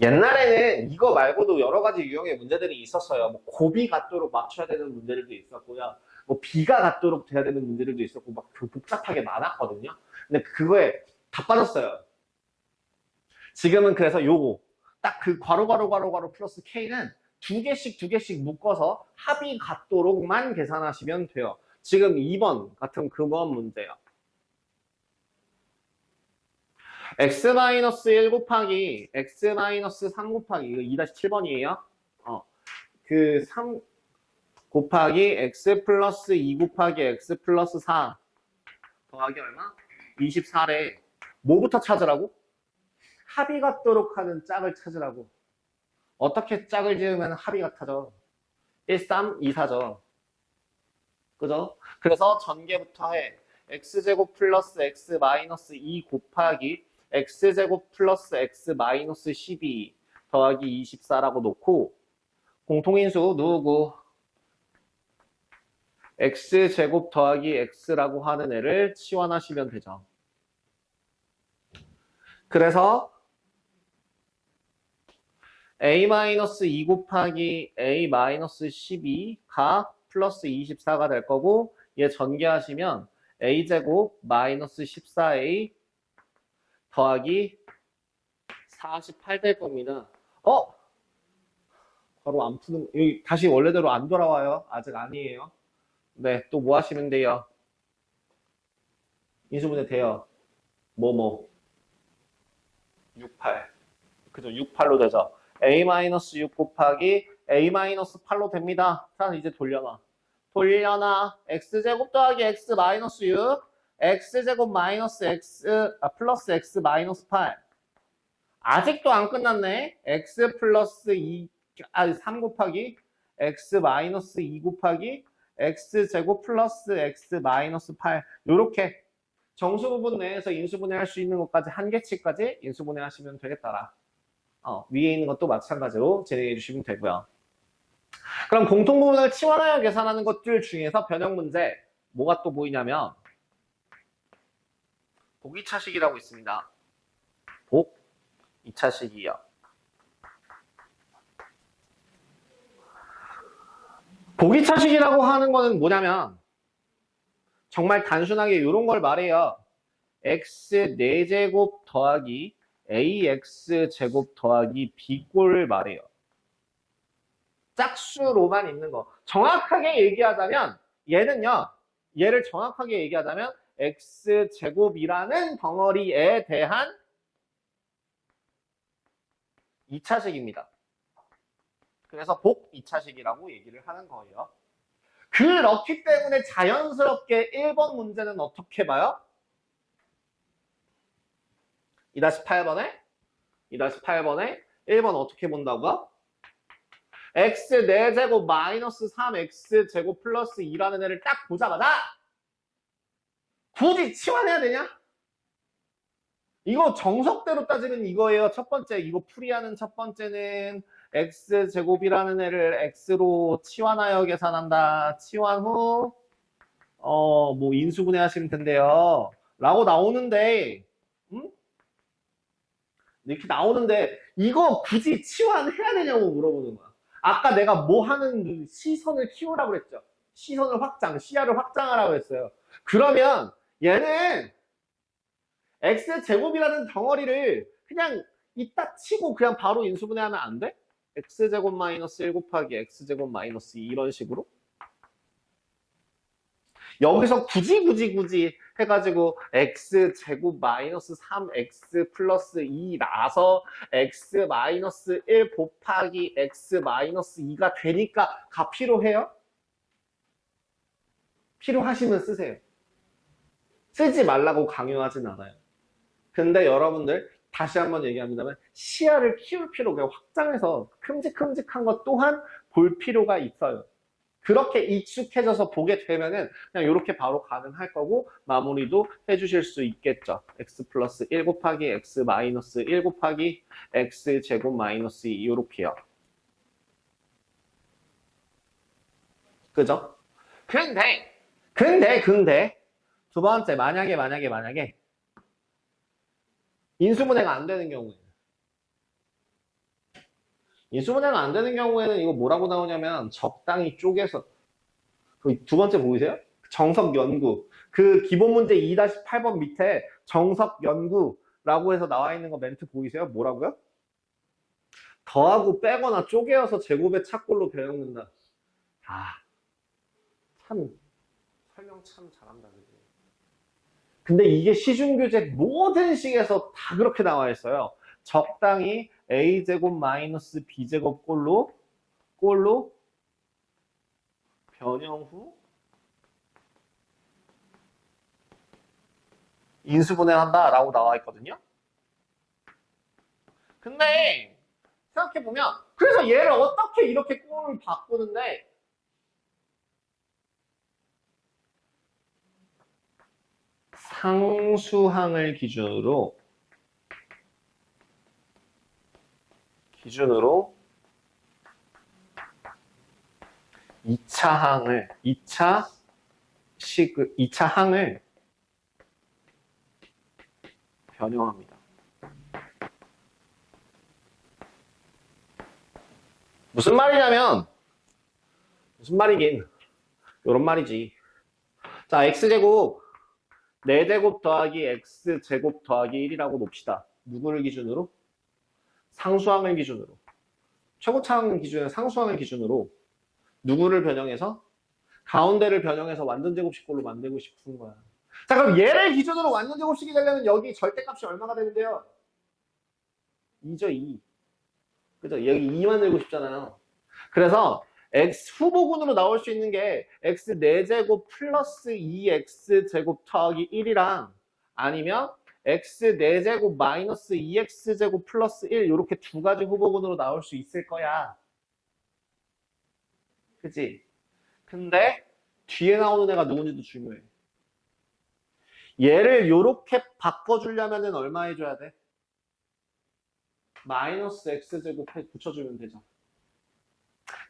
옛날에는 이거 말고도 여러 가지 유형의 문제들이 있었어요. 뭐 곱이 같도록 맞춰야 되는 문제들도 있었고요. 뭐 비가 같도록 돼야 되는 문제들도 있었고 막 복잡하게 많았거든요. 근데 그거에 다 빠졌어요. 지금은 그래서 요거 딱 그 괄호 괄호 괄호 괄호 플러스 K는 두 개씩 묶어서 합이 같도록만 계산하시면 돼요. 지금 2번 같은 그번 문제요. x-1 곱하기 x-3 곱하기 이거 2-7번이에요. 그 3 곱하기 x 플러스 2 곱하기 x 플러스 4 더하기 얼마? 24래. 뭐부터 찾으라고? 합이 같도록 하는 짝을 찾으라고. 어떻게 짝을 지으면 합이 같아져? 1, 3, 2, 4죠. 그죠? 그래서 전개부터 해. x제곱 플러스 x 마이너스 2 곱하기 x제곱 플러스 x 마이너스 12 더하기 24라고 놓고 공통인수 누구? x제곱 더하기 x라고 하는 애를 치환하시면 되죠. 그래서 a-2 곱하기 a-12가 플러스 24가 될 거고 얘 전개하시면 a제곱 마이너스 14a 더하기 48 될 겁니다. 바로 안 푸는, 여기 다시 원래대로 안 돌아와요. 아직 아니에요. 네, 또 뭐 하시면 돼요? 인수분해 돼요. 68. 그죠? 68로 되죠. a-6 곱하기 a-8로 됩니다. 자, 이제 돌려놔. x제곱 더하기 x 마이너스 6, x제곱 마이너스 x, 플러스 x 마이너스 8. 아직도 안 끝났네. x 플러스 3 곱하기 x 마이너스 2 곱하기 x제곱 플러스 x 마이너스 8. 요렇게 정수 부분 내에서 인수분해 할 수 있는 것까지 한 개치까지 인수분해 하시면 되겠더라. 위에 있는 것도 마찬가지로 진행해 주시면 되고요. 그럼 공통부분을 치환하여 계산하는 것들 중에서 변형 문제 뭐가 또 보이냐면 복 2차식이라고 있습니다. 복 2차식이요. 복 2차식이라고 하는 거는 뭐냐면 정말 단순하게 이런 걸 말해요. x 4제곱 더하기 ax 제곱 더하기 b꼴을 말해요. 짝수로만 있는 거. 정확하게 얘기하자면 얘를 정확하게 얘기하자면 x 제곱이라는 덩어리에 대한 2차식입니다. 그래서 복 2차식이라고 얘기를 하는 거예요. 그렇기 때문에 자연스럽게 1번 문제는 어떻게 봐요? 2-8번에 1번 어떻게 본다고요? x 4제곱 마이너스 3x 제곱 플러스 2라는 애를 딱 보자마자 굳이 치환해야 되냐? 이거 정석대로 따지면 이거예요. 첫 번째 이거 풀이하는 첫 번째는 x제곱이라는 애를 x로 치환하여 계산한다. 치환 후 뭐 인수분해 하시면 된대요. 라고 나오는데 이렇게 나오는데 이거 굳이 치환해야 되냐고 물어보는 거야. 아까 내가 뭐 하는 시선을 키우라고 그랬죠. 시선을 시야를 확장하라고 했어요. 그러면 얘는 x제곱이라는 덩어리를 그냥 이따 치고 그냥 바로 인수분해하면 안 돼? x제곱 마이너스 1 곱하기 x제곱 마이너스 2 이런 식으로? 여기서 굳이 해가지고 x제곱 마이너스 3x 플러스 2 나서 x 마이너스 1 곱하기 x 마이너스 2가 되니까 가 필요해요? 필요하시면 쓰세요. 쓰지 말라고 강요하진 않아요. 근데 여러분들 다시 한번 얘기합니다만 시야를 키울 필요가 확장해서 큼직큼직한 것 또한 볼 필요가 있어요. 그렇게 익숙해져서 보게 되면은 그냥 이렇게 바로 가능할 거고 마무리도 해주실 수 있겠죠. x 플러스 1 곱하기 x 마이너스 1 곱하기 x 제곱 마이너스 2 이렇게요. 그죠? 근데 두 번째 만약에 인수분해가 안 되는 경우에는 이거 뭐라고 나오냐면 적당히 쪼개서 그 두 번째 보이세요? 정석 연구. 그 기본 문제 2-8번 밑에 정석 연구라고 해서 나와 있는 거 멘트 보이세요? 뭐라고요? 더하고 빼거나 쪼개어서 제곱의 착골로 변형된다. 참 설명 참 잘한다. 그지? 근데 이게 시중교재 모든 식에서 다 그렇게 나와 있어요. 적당히 a제곱 마이너스 b제곱 꼴로 변형 후 인수분해한다 라고 나와 있거든요. 근데 생각해보면 그래서 얘를 어떻게 이렇게 꼴을 바꾸는데 상수항을 기준으로 2차 항을 변형합니다. 무슨 말이긴 요런 말이지. 자, x제곱 4제곱 더하기 x제곱 더하기 1이라고 봅시다. 누구를 기준으로? 상수항을 기준으로. 최고차항 기준에 상수항을 기준으로 누구를 변형해서? 가운데를 변형해서 완전제곱식꼴로 만들고 싶은 거야. 자, 그럼 얘를 기준으로 완전제곱식이 되려면 여기 절대값이 얼마가 되는데요? 2죠, 2. 그죠? 여기 2 만들고 싶잖아요. 그래서 x 후보군으로 나올 수 있는 게 x 4제곱 플러스 2x제곱 더하기 1이랑 아니면 x 4제곱 마이너스 2x제곱 플러스 1 이렇게 두 가지 후보군으로 나올 수 있을 거야. 그치? 근데 뒤에 나오는 애가 누군지도 중요해. 얘를 이렇게 바꿔주려면 얼마 해줘야 돼? 마이너스 x제곱 붙여주면 되죠.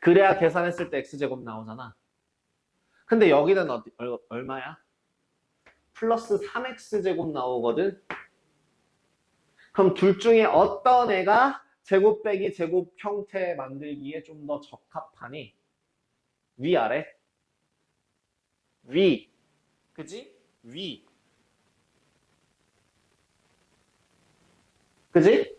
그래야 계산했을 때 x제곱 나오잖아. 근데 여기는 얼마야? 플러스 3x제곱 나오거든. 그럼 둘 중에 어떤 애가 제곱 빼기 제곱 형태 만들기에 좀 더 적합하니? 위, 아래? 위. 그지? 위. 그지?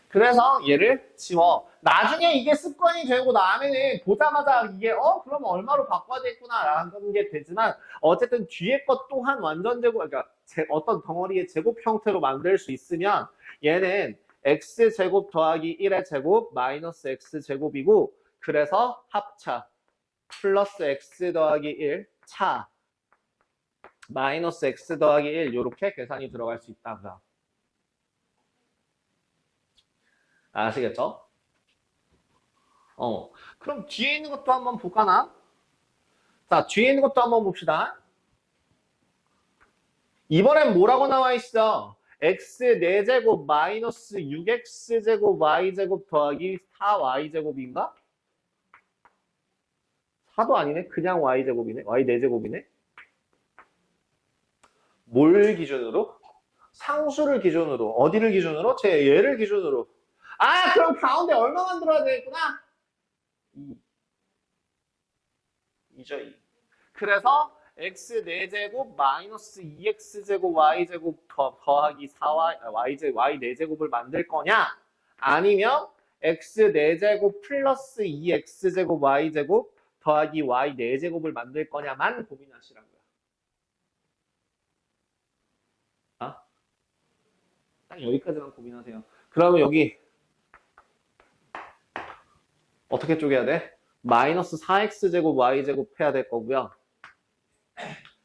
그래서 얘를 지워. 나중에 이게 습관이 되고 나면은 보자마자 이게 그러면 얼마로 바꿔야 되겠구나 라는 게 되지만 어쨌든 뒤에 것 또한 완전 제곱, 그러니까 어떤 덩어리의 제곱 형태로 만들 수 있으면 얘는 x제곱 더하기 1의 제곱 마이너스 x제곱이고 그래서 합차 플러스 x 더하기 1 차 마이너스 x 더하기 1 이렇게 계산이 들어갈 수 있다. 아시겠죠? 그럼 뒤에 있는 것도 한번 볼까나? 자, 뒤에 있는 것도 한번 봅시다. 이번엔 뭐라고 나와 있어? x 4제곱 마이너스 6x제곱 y제곱 더하기 4y제곱인가? 4도 아니네. 그냥 y제곱이네. y 4제곱이네. 뭘 기준으로? 상수를 기준으로. 어디를 기준으로? 얘를 기준으로. 그럼 가운데 얼마 만들어야 되겠구나? 2죠, 2. 그래서 x 4제곱 마이너스 2x제곱 y제곱 더하기 4y, y 4제곱을 만들 거냐? 아니면 x 4제곱 플러스 2x제곱 y제곱 더하기 y 4제곱을 만들 거냐만 고민하시라고요. 아? 딱 여기까지만 고민하세요. 그러면 여기 어떻게 쪼개야 돼? 마이너스 4x제곱 y제곱 해야 될 거고요.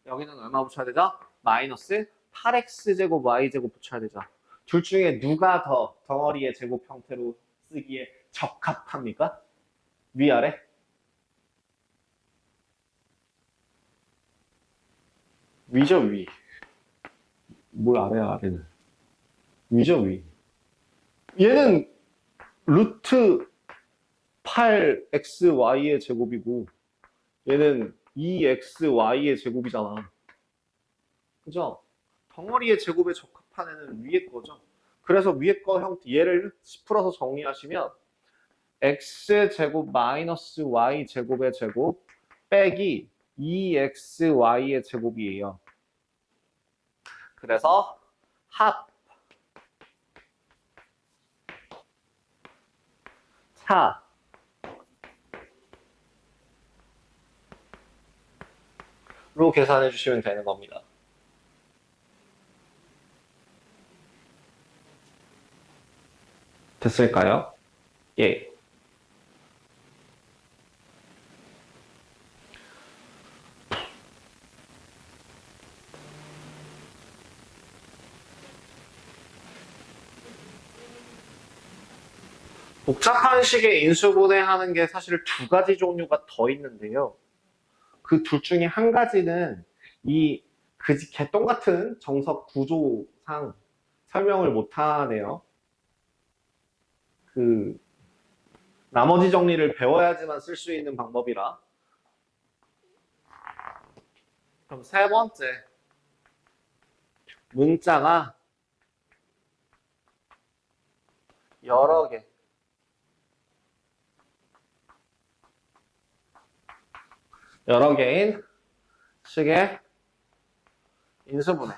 여기는 얼마 붙여야 되죠? 마이너스 8x제곱 y제곱 붙여야 되죠. 둘 중에 누가 더 덩어리의 제곱 형태로 쓰기에 적합합니까? 위아래? 위죠, 위. 뭘 아래야, 아래는. 위죠, 위. 얘는 루트 8xy의 제곱이고 얘는 2xy의 제곱이잖아. 그죠? 덩어리의 제곱에 적합한 애는 위에 거죠. 그래서 위에 거 형태 얘를 풀어서 정리하시면 x제곱 마이너스 y제곱의 제곱 빼기 2xy의 제곱이에요. 그래서 합 차 로 계산해 주시면 되는 겁니다. 됐을까요? 예. 복잡한 식의 인수분해하는 게 사실 두 가지 종류가 더 있는데요. 그 둘 중에 한 가지는 이 개똥 같은 정석 구조상 설명을 못 하네요. 그 나머지 정리를 배워야지만 쓸 수 있는 방법이라. 그럼 세 번째 문자가 여러 개. 여러 개인 식의 인수분해.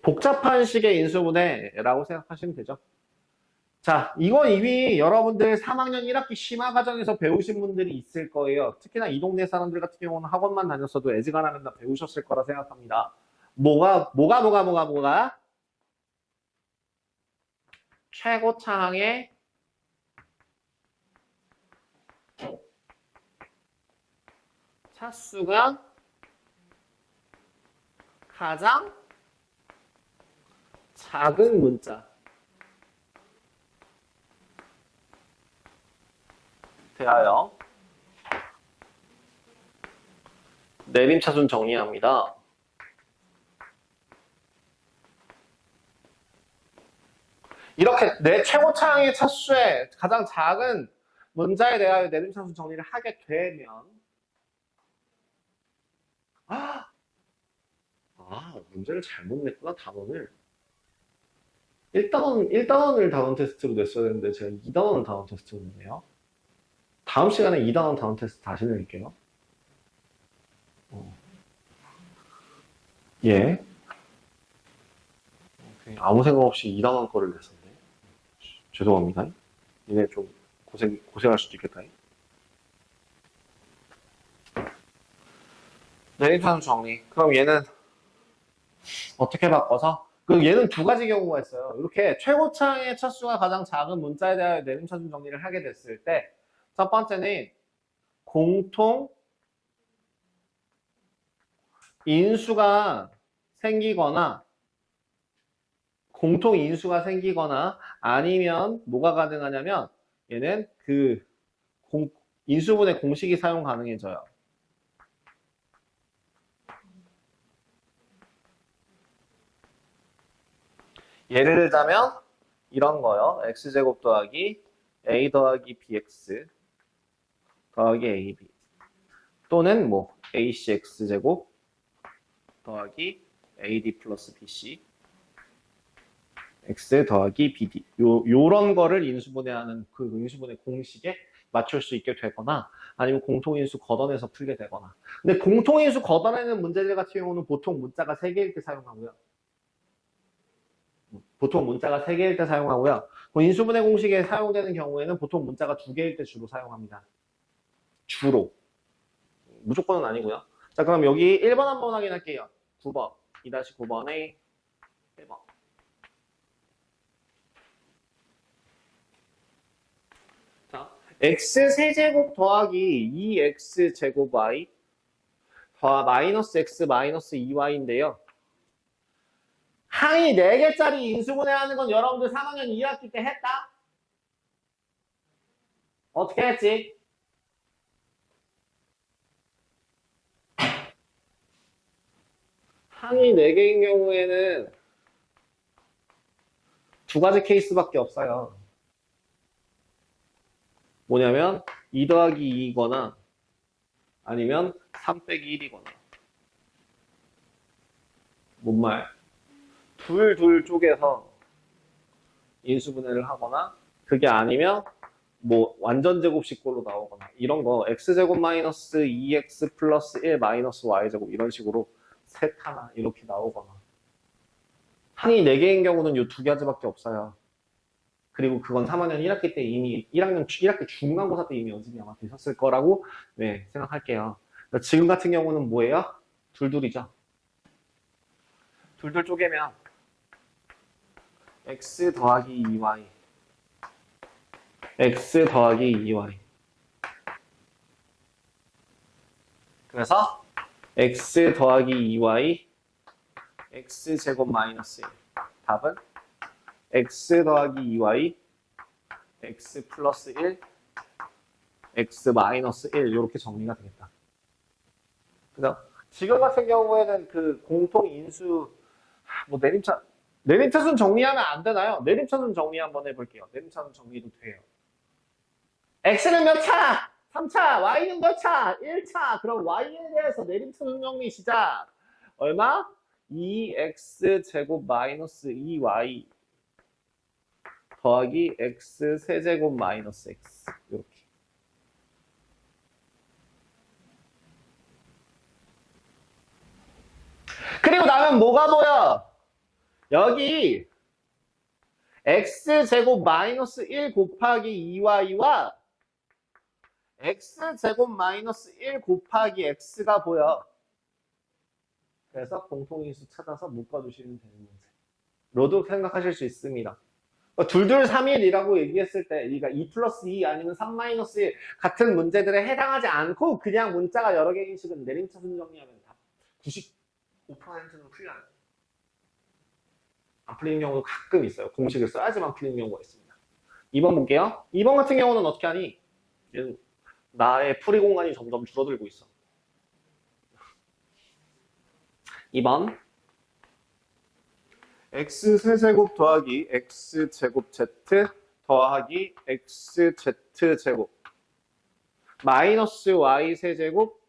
복잡한 식의 인수분해라고 생각하시면 되죠. 자, 이건 이미 여러분들 3학년 1학기 심화 과정에서 배우신 분들이 있을 거예요. 특히나 이 동네 사람들 같은 경우는 학원만 다녔어도 애지간하면 다 배우셨을 거라 생각합니다. 뭐가? 최고차항의 차수가 가장 작은 문자. 대하여 내림차순 정리합니다. 이렇게 내 최고차항의 차수의 가장 작은 문자에 대하여 내림차순 정리를 하게 되면 문제를 잘못 냈구나, 단원을. 1단원을 단원 테스트로 냈어야 되는데 제가 2단원을 단원 테스트로 냈네요. 다음 시간에 2단원 단원 테스트 다시 낼게요. 예. 아무 생각 없이 2단원 거를 냈었네. 죄송합니다. 얘네 좀 고생할 수도 있겠다. 내림차순 정리. 그럼 얘는 어떻게 바꿔서? 그럼 얘는 두 가지 경우가 있어요. 이렇게 최고차항의 차수가 가장 작은 문자에 대하여 내림차순 정리를 하게 됐을 때, 첫 번째는 공통 인수가 생기거나 아니면 뭐가 가능하냐면 얘는 그 인수분해 공식이 사용 가능해져요. 예를 들자면 이런 거요. x제곱 더하기 a 더하기 bx 더하기 ab 또는 뭐 acx제곱 더하기 ad 플러스 bc x 더하기 bd 요런 거를 인수분해하는 그 인수분해 공식에 맞출 수 있게 되거나 아니면 공통인수 걷어내서 풀게 되거나. 근데 공통인수 걷어내는 문제들 같은 경우는 보통 문자가 3개일 때 사용하고요. 인수분해 공식에 사용되는 경우에는 보통 문자가 2개일 때 주로 사용합니다. 주로. 무조건은 아니고요. 자, 그럼 여기 1번 한번 확인할게요. 9번. 2-9번에 1번. 자, x세제곱 더하기 2x제곱 y 더 마이너스 x 마이너스 2y인데요. 항이 4개짜리 인수분해하는 건 여러분들 3학년 2학기 때 했다? 어떻게 했지? 항이 4개인 경우에는 두 가지 케이스밖에 없어요. 뭐냐면 2 더하기 2이거나 아니면 3 빼기 1이거나. 뭔 말? 둘 쪼개서 인수분해를 하거나 그게 아니면 뭐 완전 제곱식꼴로 나오거나 이런 거 x제곱 마이너스 2x 플러스 1 마이너스 y제곱 이런 식으로 셋 하나 이렇게 나오거나 항이 4개인 경우는 이 두 가지밖에 없어요. 그리고 그건 3학년 1학기 때 이미 1학기 중간고사 때 이미 연습이 아마 되셨을 거라고 네, 생각할게요. 지금 같은 경우는 뭐예요? 둘둘이죠. 둘둘 쪼개면 x 더하기 2y x 더하기 2y 그래서 x 더하기 2y x제곱 마이너스 1 답은 x 더하기 2y x 플러스 1 x 마이너스 1 이렇게 정리가 되겠다. 그죠? 지금 같은 경우에는 그 공통 인수 뭐 내림차순 정리하면 안 되나요? 내림차순 정리 한번 해볼게요. 내림차순 정리도 돼요. x는 몇 차? 3차. y는 몇 차? 1차. 그럼 y에 대해서 내림차순 정리 시작. 얼마? 2x 제곱 마이너스 2y 더하기 x 세제곱 마이너스 x 이렇게. 그리고 나면 뭐가 보여? 여기 x제곱 마이너스 1 곱하기 2y와 x제곱 마이너스 1 곱하기 x가 보여. 그래서 공통인수 찾아서 묶어주시면 되는 문제. 로도 생각하실 수 있습니다. 둘둘 3일이라고 얘기했을 때 그러니까 2 플러스 2 아니면 3 마이너스 1 같은 문제들에 해당하지 않고 그냥 문자가 여러 개인 식은 내림차순 정리하면 답 95%는 풀려요. 안 풀리는 경우도 가끔 있어요. 공식을 써야지만 풀리는 경우가 있습니다. 2번 볼게요. 2번 같은 경우는 어떻게 하니? 나의 풀이 공간이 점점 줄어들고 있어. 2번 x세제곱 더하기 x제곱 z 더하기 xz제곱 마이너스 y세제곱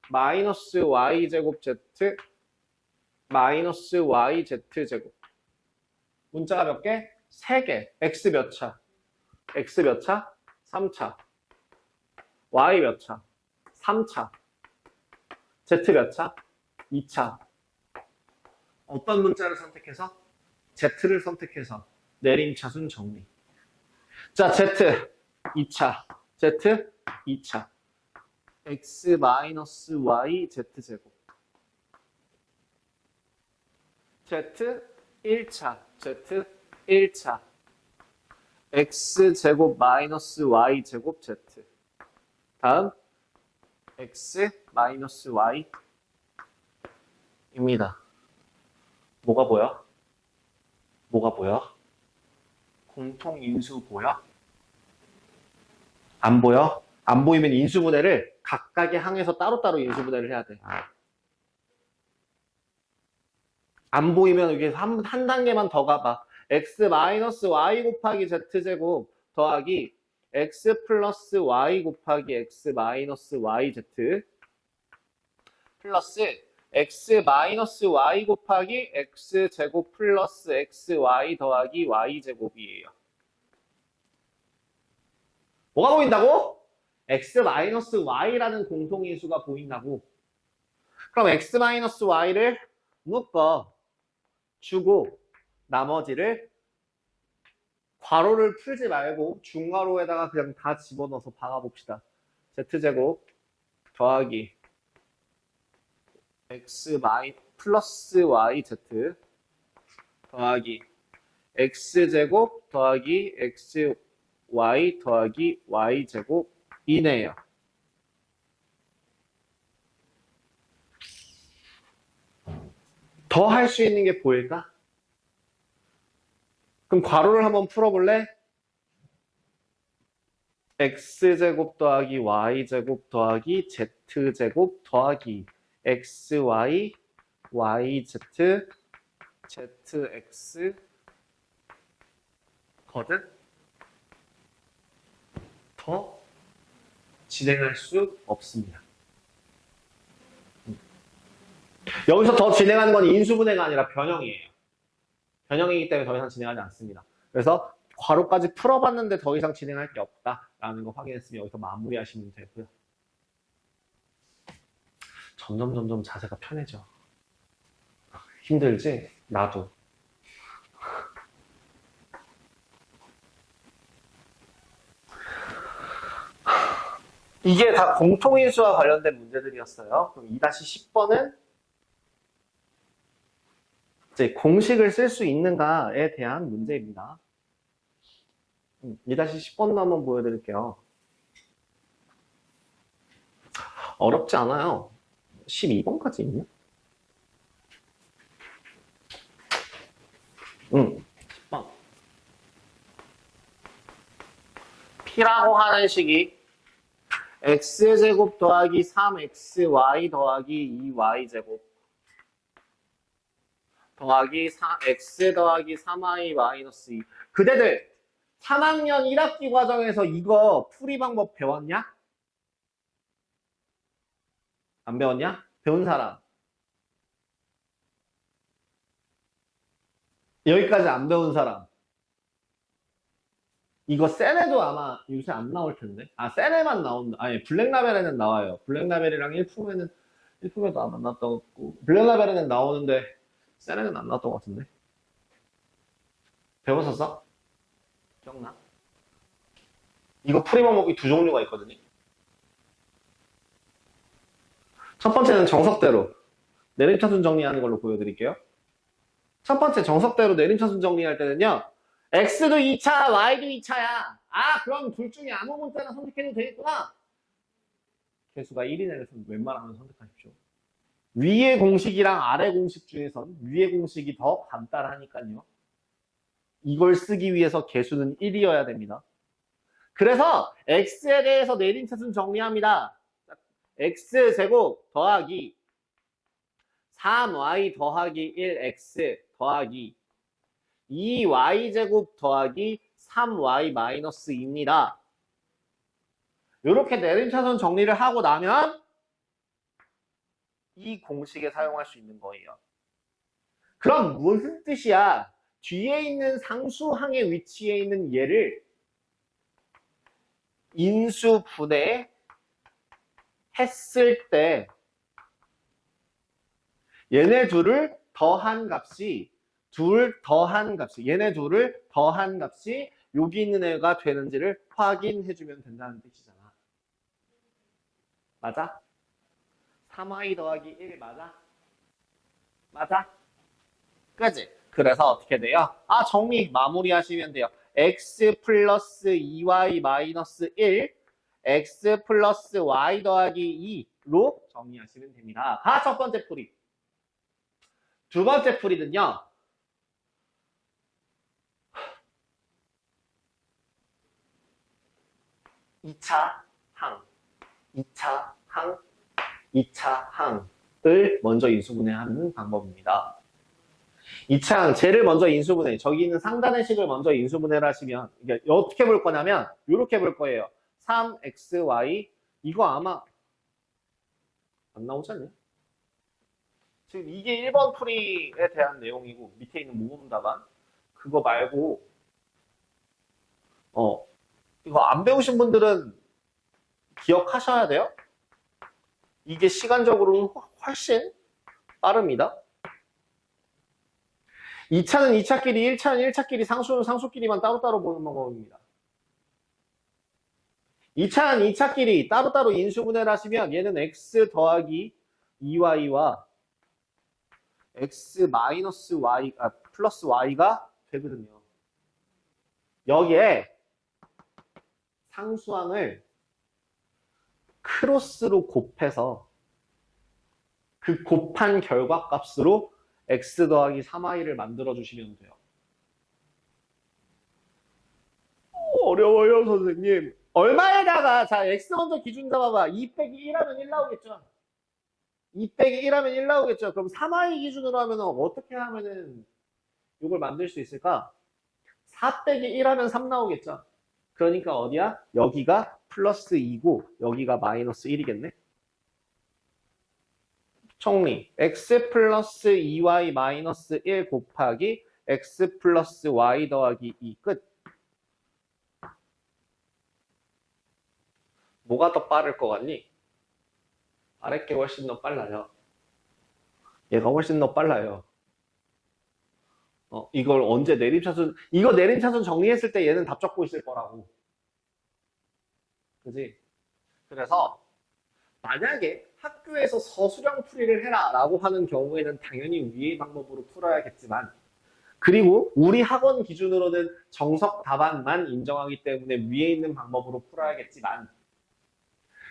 마이너스 y제곱 z 마이너스 yz제곱 문자가 몇 개? 3개. x 몇 차? x 몇 차? 3차. y 몇 차? 3차. z 몇 차? 2차. 어떤 문자를 선택해서? z를 선택해서 내림차순 정리. 자, z 2차. z 2차. x 마이너스 y z제곱. z 1차. z 1차. x제곱 마이너스 y제곱 z. 다음 x 마이너스 y입니다. 뭐가 보여? 뭐가 보여? 공통인수 보여? 안 보여? 안 보이면 인수분해를 각각의 항에서 따로따로 인수분해를 해야 돼. 안 보이면 여기 한 단계만 더 가봐. x 마이너스 y 곱하기 z제곱 더하기 x 플러스 y 곱하기 x 마이너스 yz 플러스 x 마이너스 y 곱하기 x제곱 플러스 xy 더하기 y제곱이에요. 뭐가 보인다고? x 마이너스 y라는 공통인수가 보인다고. 그럼 x 마이너스 y를 묶어 주고 나머지를 괄호를 풀지 말고 중괄호에다가 그냥 다 집어넣어서 박아봅시다. z제곱 더하기 x 플러스 yz 더하기 x제곱 더하기 xy 더하기 y제곱 이네요. 더 할 수 있는 게 보일까? 그럼 괄호를 한번 풀어볼래? x제곱 더하기 y제곱 더하기 z제곱 더하기 xy yz zx 거든? 더 진행할 수 없습니다. 여기서 더 진행하는 건 인수분해가 아니라 변형이에요. 변형이기 때문에 더 이상 진행하지 않습니다. 그래서 괄호까지 풀어봤는데 더 이상 진행할 게 없다라는 거 확인했으면 여기서 마무리하시면 되고요. 점점 자세가 편해져. 힘들지? 나도. 이게 다 공통인수와 관련된 문제들이었어요. 그럼 2-10번은 이제 공식을 쓸 수 있는가에 대한 문제입니다. 2-10번도 한번 보여드릴게요. 어렵지 않아요. 12번까지 있나? 10번. P라고 하는 식이 x제곱 더하기 3xy 더하기 2y제곱 더하기 x 더하기 3y 마이너스 2. 그대들 3학년 1학기 과정에서 이거 풀이 방법 배웠냐? 안 배웠냐? 배운 사람. 여기까지 안 배운 사람. 이거 센에도 아마 요새 안 나올 텐데. 아, 센에만 나온다. 아니, 블랙라벨에는 나와요. 블랙라벨이랑 1품에도 아마 안 나왔던 것 같고. 블랙라벨에는 나오는데, 센에는 안 나왔던 것 같은데. 배웠었어? 기억나? 이거 풀이 방법이 두 종류가 있거든요. 첫 번째는 정석대로 내림차순 정리하는 걸로 보여드릴게요. 첫 번째 정석대로 내림차순 정리할 때는요. X도 2차, Y도 2차야. 아, 그럼 둘 중에 아무 문자나 선택해도 되겠구나. 개수가 1인 애를 웬만하면 선택하십시오. 위의 공식이랑 아래 공식 중에선 위의 공식이 더 간단하니까요. 이걸 쓰기 위해서 개수는 1이어야 됩니다. 그래서 X에 대해서 내림차순 정리합니다. X제곱 더하기 3Y 더하기 1X 더하기 2y제곱 더하기 3y 마이너스 2입니다. 이렇게 내림차순 정리를 하고 나면 이 공식에 사용할 수 있는 거예요. 그럼 무슨 뜻이야? 뒤에 있는 상수항의 위치에 있는 얘를 인수분해 했을 때 얘네 둘을 더한 값이 얘네 둘을 더한 값이 여기 있는 애가 되는지를 확인해주면 된다는 뜻이잖아. 맞아? 3y 더하기 1 맞아? 맞아? 그치? 그래서 어떻게 돼요? 아, 정리 마무리하시면 돼요. x 플러스 2y 마이너스 1 x 플러스 y 더하기 2로 정리하시면 됩니다. 가 첫 번째 풀이. 두 번째 풀이는요. 2차 항을 먼저 인수분해하는 방법입니다. 2차 항, 쟤를 먼저 인수분해. 저기 있는 상단의 식을 먼저 인수분해를 하시면, 이게 어떻게 볼 거냐면, 이렇게 볼 거예요. 3xy, 이거 아마 안 나오지 않냐? 지금 이게 1번 풀이에 대한 내용이고, 밑에 있는 모범답안, 그거 말고, 이거 안 배우신 분들은 기억하셔야 돼요. 이게 시간적으로는 훨씬 빠릅니다. 2차는 2차끼리, 1차는 1차끼리, 상수는 상수끼리만 따로따로 보는 방법입니다. 2차끼리 따로따로 인수분해를 하시면 얘는 x 더하기 2y와 x 마이너스 y, 플러스 y가 되거든요. 여기에 상수항을 크로스로 곱해서 그 곱한 결과값으로 x 더하기 3y를 만들어 주시면 돼요. 어려워요, 선생님. 얼마에다가, 자, x 먼저 기준 잡아봐. 2 빼기 1하면 1 나오겠죠? 2 빼기 1하면 1 나오겠죠? 그럼 3y 기준으로 하면 어떻게 하면은 이걸 만들 수 있을까? 4 빼기 1하면 3 나오겠죠? 그러니까 어디야? 여기가 플러스 2고 여기가 마이너스 1이겠네? 정리. x 플러스 2y 마이너스 1 곱하기 x 플러스 y 더하기 2 끝. 뭐가 더 빠를 것 같니? 아랫게 훨씬 더 빨라요. 얘가 훨씬 더 빨라요. 이걸 언제 내림차순, 이거 내림차순 정리했을 때 얘는 답 적고 있을 거라고. 그지? 그래서 만약에 학교에서 서술형 풀이를 해라 라고 하는 경우에는 당연히 위의 방법으로 풀어야겠지만, 그리고 우리 학원 기준으로는 정석 답안만 인정하기 때문에 위에 있는 방법으로 풀어야겠지만,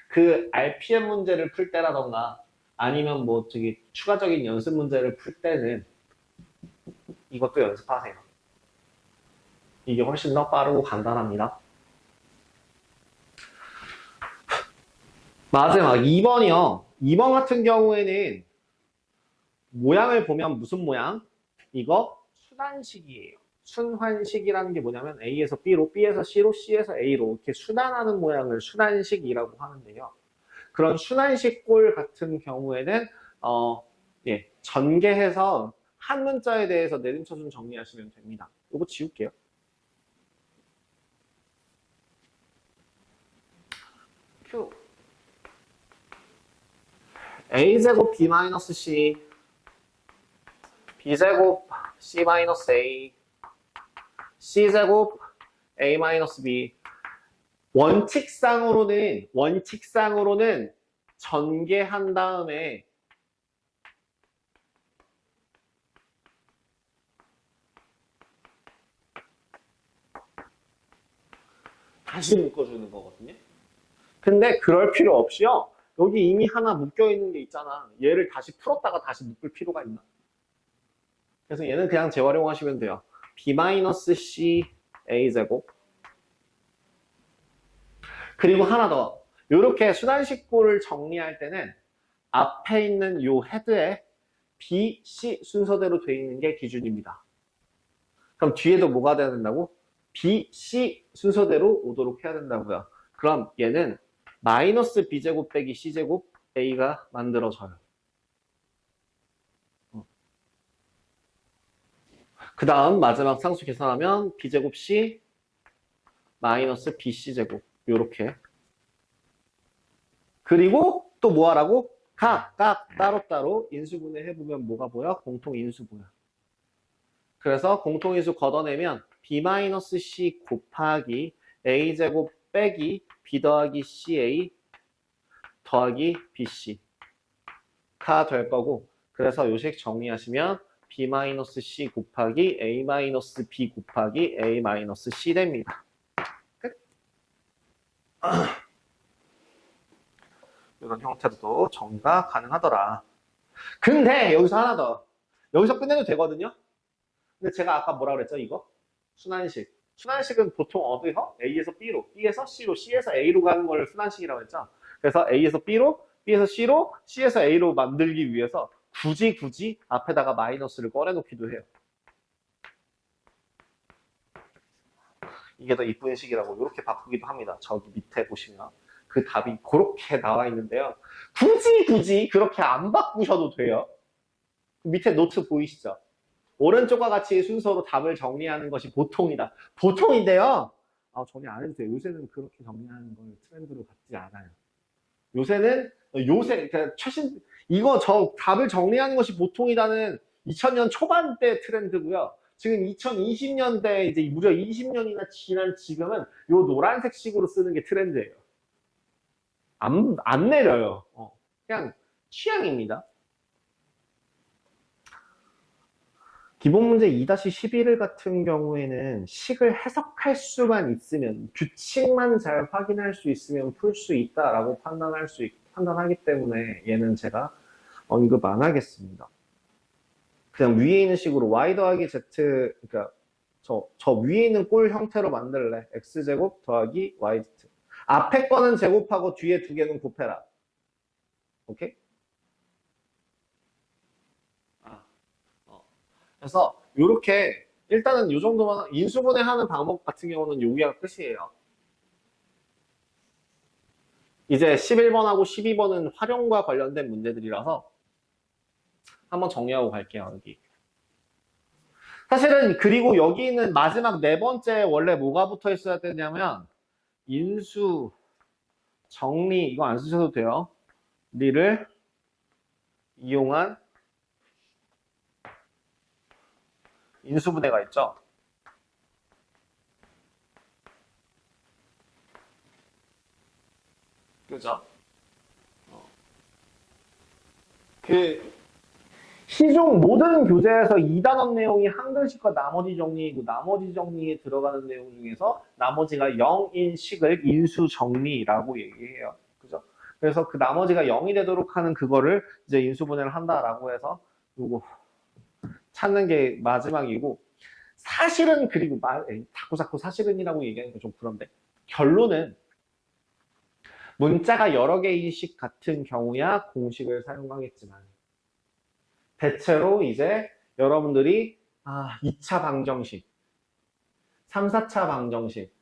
그 RPM 문제를 풀 때라던가 아니면 뭐 저기 추가적인 연습 문제를 풀 때는 이것도 연습하세요. 이게 훨씬 더 빠르고 간단합니다. 마지막 2번이요. 2번 같은 경우에는 모양을 보면 무슨 모양? 이거 순환식이에요. 순환식이라는 게 뭐냐면 A에서 B로, B에서 C로, C에서 A로 이렇게 순환하는 모양을 순환식이라고 하는데요. 그런 순환식 꼴 같은 경우에는 전개해서 한 문자에 대해서 내림차순 정리하시면 됩니다. 이거 지울게요. q a제곱 b-c b제곱 c-a c제곱 a-b 원칙상으로는 전개한 다음에 다시 묶어주는 거거든요. 근데 그럴 필요 없이요. 여기 이미 하나 묶여있는 게 있잖아. 얘를 다시 풀었다가 다시 묶을 필요가 있나? 그래서 얘는 그냥 재활용하시면 돼요. b-c a제곱 그리고 하나 더. 이렇게 순환식꼴을 정리할 때는 앞에 있는 요 헤드에 B, C 순서대로 되어 있는 게 기준입니다. 그럼 뒤에도 뭐가 돼야 된다고? B, C 순서대로 오도록 해야 된다고요. 그럼 얘는 마이너스 B제곱 빼기 C제곱 A가 만들어져요. 그 다음 마지막 상수 계산하면 B제곱 C 마이너스 BC제곱 요렇게. 그리고 또 뭐 하라고? 각 따로따로 인수분해 해보면 뭐가 보여? 공통인수 보여. 그래서 공통인수 걷어내면 B-C 곱하기 A제곱 빼기 B 더하기 CA 더하기 BC가 될 거고, 그래서 요식 정리하시면 B-C 곱하기 A-B 곱하기 A-C 됩니다. 끝. 이런 형태로도 정리가 가능하더라. 근데 여기서 하나 더. 여기서 끝내도 되거든요. 근데 제가 아까 뭐라 그랬죠? 이거? 순환식. 순환식은 보통 어디서? A에서 B로, B에서 C로, C에서 A로 가는 걸 순환식이라고 했죠. 그래서 A에서 B로, B에서 C로, C에서 A로 만들기 위해서 굳이 앞에다가 마이너스를 꺼내놓기도 해요. 이게 더 이쁜 식이라고 이렇게 바꾸기도 합니다. 저기 밑에 보시면 그 답이 그렇게 나와 있는데요. 굳이 그렇게 안 바꾸셔도 돼요. 밑에 노트 보이시죠? 오른쪽과 같이 순서로 답을 정리하는 것이 보통이다. 보통인데요. 정리 안 해도 돼요. 요새는 그렇게 정리하는 걸 트렌드로 갖지 않아요. 요새 그러니까 이거 답을 정리하는 것이 보통이다는 2000년 초반 때 트렌드고요. 지금 2020년대 이제 무려 20년이나 지난 지금은 요 노란색 식으로 쓰는 게 트렌드예요. 안 내려요. 그냥 취향입니다. 기본 문제 2-11 같은 경우에는 식을 해석할 수만 있으면, 규칙만 잘 확인할 수 있으면 풀 수 있다라고 판단하기 때문에 얘는 제가 언급 안 하겠습니다. 그냥 위에 있는 식으로 y 더하기 z, 그러니까 저 위에 있는 꼴 형태로 만들래. x제곱 더하기 yz. 앞에 거는 제곱하고 뒤에 두 개는 곱해라. 오케이? 그래서 이렇게 일단은 이 정도만 인수분해하는 방법 같은 경우는 여기가 끝이에요. 이제 11번하고 12번은 활용과 관련된 문제들이라서 한번 정리하고 갈게요. 여기. 사실은 그리고 여기 있는 마지막 네 번째 원래 뭐가 붙어 있어야 되냐면 인수 정리 이거 안 쓰셔도 돼요. 리를 이용한 인수분해가 있죠. 그죠? 그 시중 모든 교재에서 2단원 내용이 한글식과 나머지 정리이고 나머지 정리에 들어가는 내용 중에서 나머지가 0인 식을 인수 정리라고 얘기해요. 그죠? 그래서 그 나머지가 0이 되도록 하는 그거를 이제 인수분해를 한다라고 해서 요거 찾는 게 마지막이고 사실은 그리고 자꾸 사실은이라고 얘기하니까 좀 그런데 결론은 문자가 여러 개인 식 같은 경우야 공식을 사용하겠지만 대체로 이제 여러분들이 2차 방정식, 3, 4차 방정식,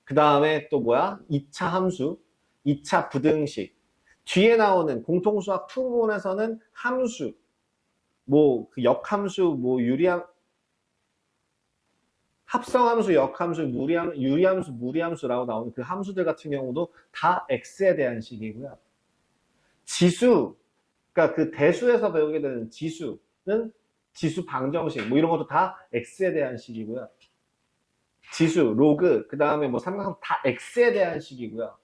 그 다음에 또 뭐야? 2차 함수, 2차 부등식, 뒤에 나오는 공통수학 2부분에서는 함수, 뭐 그 역함수, 뭐 합성함수, 역함수, 유리함수, 무리함수라고 나오는 그 함수들 같은 경우도 다 x에 대한 식이고요. 지수, 그러니까 그 대수에서 배우게 되는 지수는 지수 방정식, 뭐 이런 것도 다 x에 대한 식이고요. 지수, 로그, 그 다음에 뭐 삼각함 다 x에 대한 식이고요.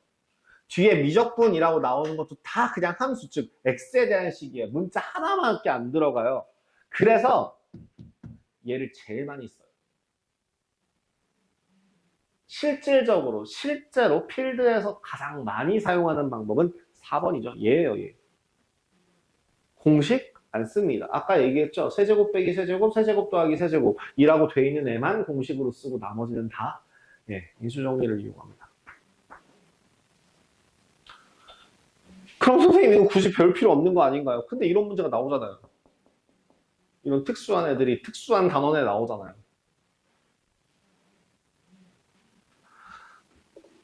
뒤에 미적분이라고 나오는 것도 다 그냥 함수, 즉 x에 대한 식이에요. 문자 하나밖에 안 들어가요. 그래서 얘를 제일 많이 써요. 실제로 필드에서 가장 많이 사용하는 방법은 4번이죠. 얘예요, 얘. 공식 안 씁니다. 아까 얘기했죠. 세제곱 빼기 세제곱, 세제곱 더하기 세제곱 이라고 돼 있는 애만 공식으로 쓰고 나머지는 다 인수정리를 이용합니다. 그럼 선생님 이거 굳이 별 필요 없는 거 아닌가요? 근데 이런 문제가 나오잖아요. 이런 특수한 애들이 특수한 단원에 나오잖아요.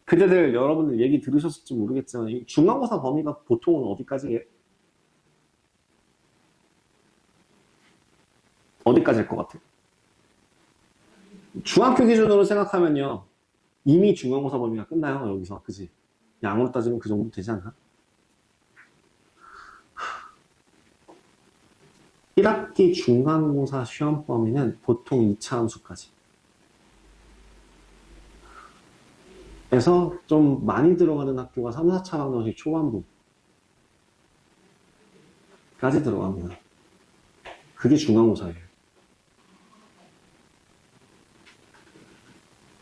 그때들 여러분들 얘기 들으셨을지 모르겠지만 중간고사 범위가 보통은 어디까지예요? 어디까지일 것 같아요? 중학교 기준으로 생각하면요. 이미 중간고사 범위가 끝나요. 여기서. 그지? 양으로 따지면 그 정도 되지 않나? 1학기 중간고사 시험 범위는 보통 2차 함수까지. 그래서 좀 많이 들어가는 학교가 3, 4차 방정식 초반부까지 들어갑니다. 그게 중간고사예요.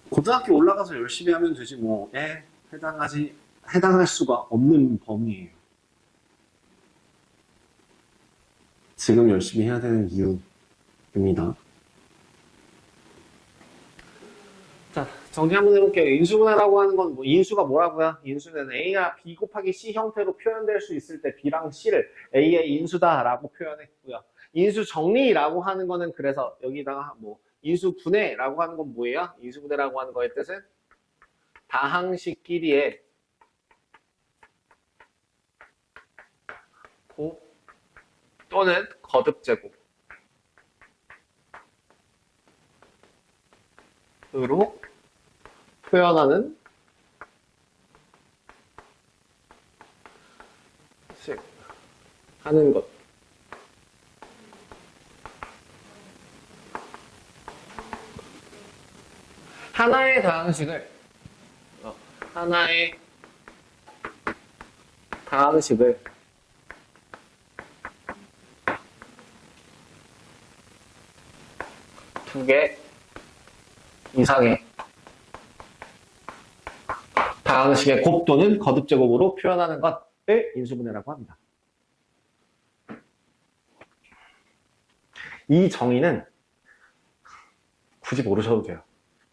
고등학교 올라가서 열심히 하면 되지 뭐에 해당할 수가 없는 범위예요. 지금 열심히 해야 되는 이유입니다. 자, 정리 한번 해볼게요. 인수분해라고 하는 건 인수가 뭐라고요? 인수는 A가 B 곱하기 C 형태로 표현될 수 있을 때 B랑 C를 A의 인수다라고 표현했고요. 인수 정리라고 하는 거는 그래서 여기다가 인수분해라고 하는 건 뭐예요? 인수분해라고 하는 거의 뜻은 다항식끼리의 곱 또는 거듭제곱으로 표현하는 식 하는 것. 하나의 다항식을 하나의 당하는 식을 두 개 이상의 당하는 식의 곱 또는 거듭 제곱으로 표현하는 것을 인수분해라고 합니다. 이 정의는 굳이 모르셔도 돼요.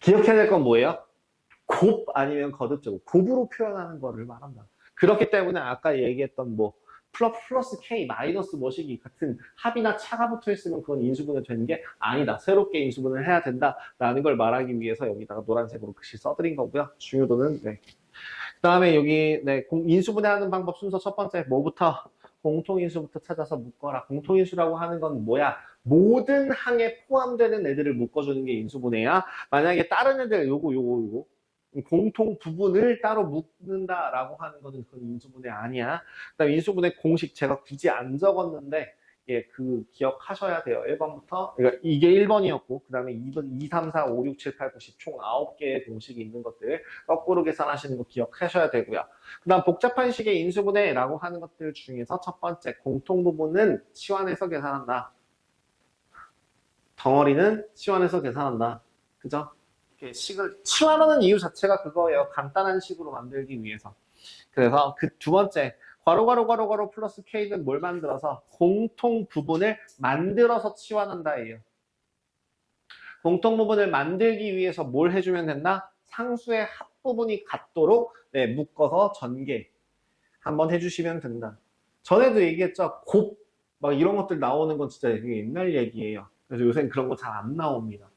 기억해야 될 건 뭐예요? 곱 아니면 거듭 제곱, 곱으로 표현하는 거를 말한다. 그렇기 때문에 아까 얘기했던 뭐 플러스 K 마이너스 뭐시기 같은 합이나 차가 붙어 있으면 그건 인수분해 되는 게 아니다. 새롭게 인수분해를 해야 된다라는 걸 말하기 위해서 여기다가 노란색으로 글씨 써드린 거고요. 중요도는 네. 그다음에 여기 네, 인수분해하는 방법 순서 첫 번째 뭐부터 공통인수부터 찾아서 묶어라. 공통인수라고 하는 건 뭐야? 모든 항에 포함되는 애들을 묶어주는 게 인수분해야. 만약에 다른 애들 요거 공통 부분을 따로 묶는다라고 하는 거는 그건 인수분해 아니야. 그다음 인수분해 공식 제가 굳이 안 적었는데 예, 그 기억하셔야 돼요. 1번부터 그러니까 이게 1번이었고 그 다음에 2번, 2, 3, 4, 5, 6, 7, 8, 9, 10 총 9개의 공식이 있는 것들 거꾸로 계산하시는 거 기억하셔야 되고요. 그 다음 복잡한 식의 인수분해라고 하는 것들 중에서 첫 번째 공통 부분은 치환해서 계산한다. 덩어리는 치환해서 계산한다. 그죠? 이렇게 식을 치환하는 이유 자체가 그거예요. 간단한 식으로 만들기 위해서. 그래서 그 두 번째 괄호 플러스 K는 뭘 만들어서 공통 부분을 만들어서 치환한다예요. 공통 부분을 만들기 위해서 뭘 해주면 된다? 상수의 합부분이 같도록 네, 묶어서 전개 한번 해주시면 된다. 전에도 얘기했죠. 곱 막 이런 것들 나오는 건 진짜 되게 옛날 얘기예요. 그래서 요새는 그런 거 잘 안 나옵니다.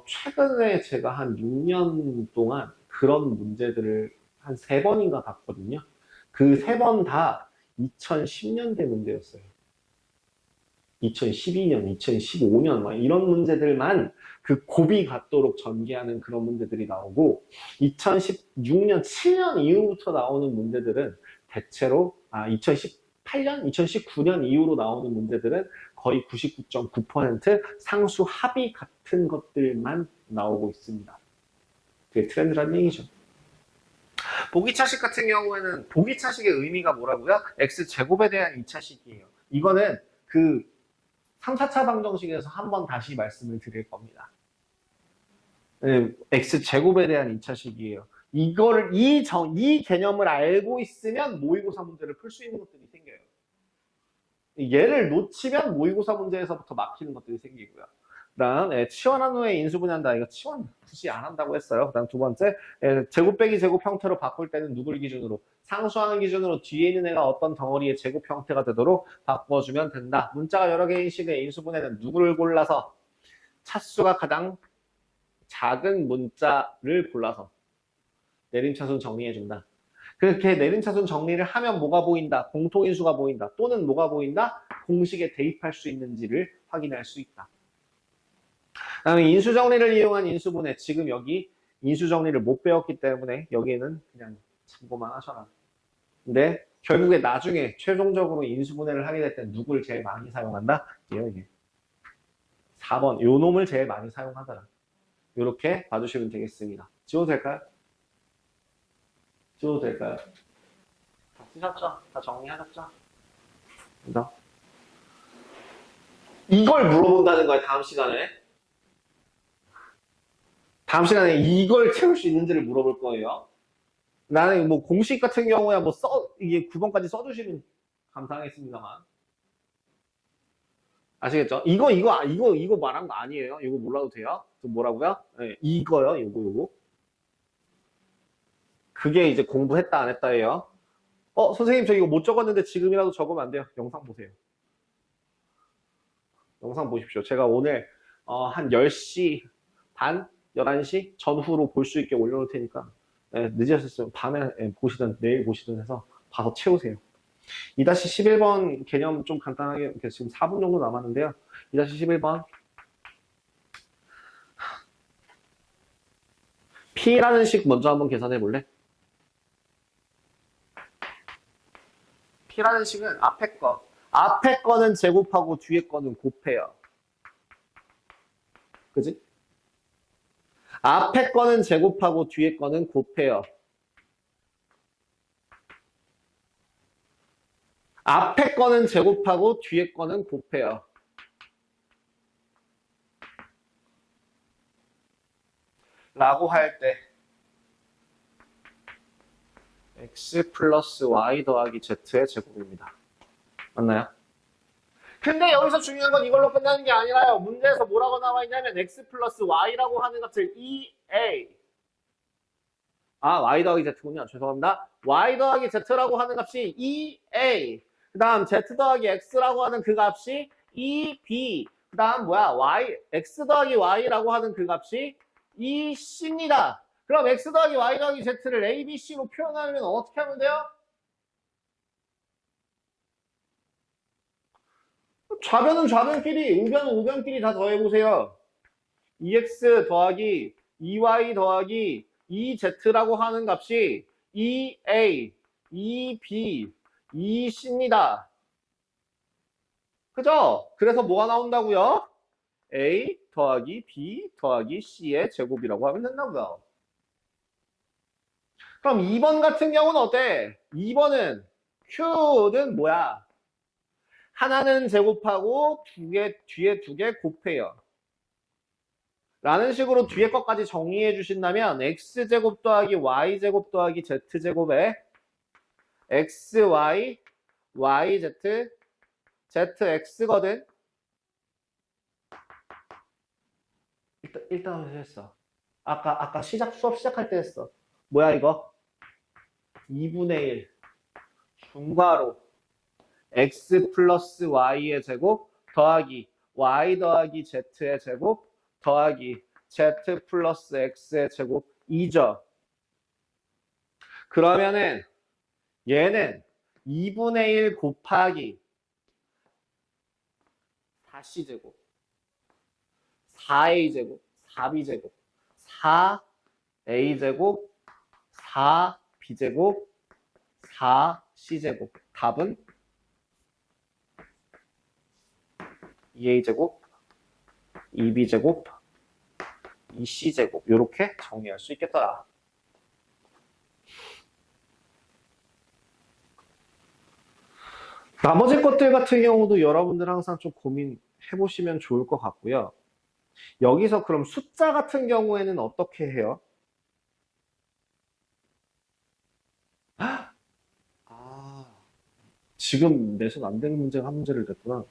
최근에 제가 한 6년 동안 그런 문제들을 한 3번인가 봤거든요. 그 3번 다 2010년대 문제였어요. 2012년, 2015년 막 이런 문제들만 그 곱이 같도록 전개하는 그런 문제들이 나오고 2016년, 7년 이후부터 나오는 문제들은 대체로 2018년, 2019년 이후로 나오는 문제들은 거의 99.9% 상수 합이 같은 것들만 나오고 있습니다. 그게 트렌드라는 얘기죠. 보기차식 같은 경우에는 보기차식의 의미가 뭐라고요? x제곱에 대한 2차식이에요. 이거는 그 3, 4차 방정식에서 한번 다시 말씀을 드릴 겁니다. 네, x제곱에 대한 2차식이에요. 이 개념을 알고 있으면 모의고사 문제를 풀 수 있는 것들이 생겨요. 얘를 놓치면 모의고사 문제에서부터 막히는 것들이 생기고요. 그다음 치환한 후에 인수분해한다. 이거 치환 굳이 안 한다고 했어요. 그다음 두 번째 제곱 빼기 제곱 형태로 바꿀 때는 누굴 기준으로? 상수하는 기준으로 뒤에 있는 애가 어떤 덩어리의 제곱 형태가 되도록 바꿔주면 된다. 문자가 여러 개인 식의 인수분해는 누구를 골라서 차수가 가장 작은 문자를 골라서 내림차순 정리해준다. 그렇게 내림차순 정리를 하면 뭐가 보인다? 공통인수가 보인다. 또는 뭐가 보인다? 공식에 대입할 수 있는지를 확인할 수 있다. 그다음에 인수정리를 이용한 인수분해. 지금 여기 인수정리를 못 배웠기 때문에 여기에는 그냥 참고만 하셔라. 근데 결국에 나중에 최종적으로 인수분해를 하게 될 때 누굴 제일 많이 사용한다? 이게 4번 요 놈을 제일 많이 사용하더라. 이렇게 봐주시면 되겠습니다. 지워도 될까요? 지워도 될까요? 다 쓰셨죠? 다 정리하셨죠? 그죠? 이걸 물어본다는 거예요, 다음 시간에. 다음 시간에 이걸 채울 수 있는지를 물어볼 거예요. 나는 뭐 공식 같은 경우야 뭐 이게 9번까지 써주시면 감사하겠습니다만. 아시겠죠? 이거 말한 거 아니에요. 이거 몰라도 돼요. 뭐라고요? 네, 이거요, 요거. 그게 이제 공부했다, 안 했다예요. 선생님, 저 이거 못 적었는데 지금이라도 적으면 안 돼요. 영상 보세요. 영상 보십시오. 제가 오늘, 한 10시 반, 11시 전후로 볼 수 있게 올려놓을 테니까, 늦으셨으면 밤에 보시든 내일 보시든 해서 봐서 채우세요. 2-11번 개념 좀 간단하게, 지금 4분 정도 남았는데요. 2-11번. P라는 식 먼저 한번 계산해 볼래? P라는 식은 앞에 거는 제곱하고 뒤에 거는 곱해요. 그지? 앞에 거는 제곱하고 뒤에 거는 곱해요. 앞에 거는 제곱하고 뒤에 거는 곱해요. 라고 할 때 x 플러스 y 더하기 z의 제곱입니다. 맞나요? 근데 여기서 중요한 건 이걸로 끝나는 게 아니라요. 문제에서 뭐라고 나와 있냐면 x 플러스 y라고 하는 값을 2a y 더하기 z군요. 죄송합니다. y 더하기 z라고 하는 값이 2a 그 다음 z 더하기 x라고 하는 그 값이 2b 그 다음 x 더하기 y라고 하는 그 값이 2c입니다. 그럼 x 더하기 y 더하기 z를 a, b, c로 표현하려면 어떻게 하면 돼요? 좌변은 좌변끼리, 우변은 우변끼리 다 더해보세요. 2x 더하기 2y 더하기 2z라고 하는 값이 2a, 2b, 2c입니다. 그죠? 그래서 뭐가 나온다고요? a 더하기 b 더하기 c의 제곱이라고 하면 된다고요. 그럼 2번 같은 경우는 어때? 2번은 q는 뭐야? 하나는 제곱하고 뒤에 두 개 곱해요. 라는 식으로 뒤에 것까지 정리해 주신다면 x제곱 더하기 y제곱 더하기 z제곱에 xy, yz, zx거든. 일단 했어. 아까 수업 시작할 때 했어. 뭐야 이거? 2분의 1 중괄호 x 플러스 y의 제곱 더하기 y 더하기 z의 제곱 더하기 z 플러스 x의 제곱 2죠. 그러면은 얘는 2분의 1 곱하기 4c제곱 4a제곱 4b제곱 4a제곱 4b제곱 4c제곱 답은 2a제곱 2b제곱 2c제곱 이렇게 정리할 수 있겠다. 나머지 것들 같은 경우도 여러분들 항상 좀 고민해 보시면 좋을 것 같고요. 여기서 그럼 숫자 같은 경우에는 어떻게 해요? 지금 내선 안 되는 문제가 한 문제를 냈구나.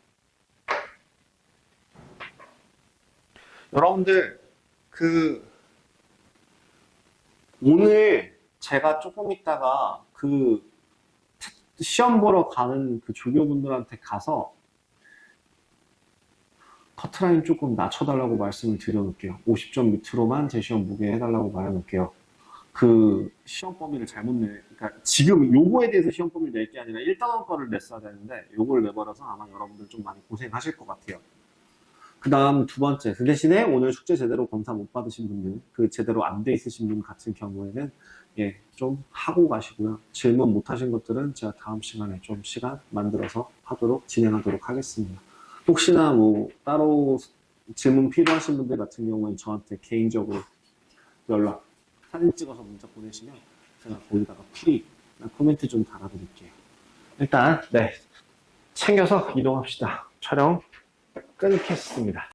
여러분들 오늘 제가 조금 있다가 시험 보러 가는 그 조교분들한테 가서 커트라인 조금 낮춰달라고 말씀을 드려놓을게요. 50점 밑으로만 제 시험 보게 해달라고 말해놓을게요. 시험 범위를 그러니까 지금 요거에 대해서 시험 범위를 낼 게 아니라 1단원 거를 냈어야 되는데 요걸 내버려서 아마 여러분들 좀 많이 고생하실 것 같아요. 그 다음 두 번째, 그 대신에 오늘 숙제 제대로 검사 못 받으신 분들, 제대로 안 돼 있으신 분 같은 경우에는, 좀 하고 가시고요. 질문 못 하신 것들은 제가 다음 시간에 좀 시간 만들어서 진행하도록 하겠습니다. 혹시나 따로 질문 필요하신 분들 같은 경우는 저한테 개인적으로 사진 찍어서 문자 보내시면 제가 거기다가 코멘트 좀 달아드릴게요. 일단, 챙겨서 이동합시다. 촬영 끊겠습니다.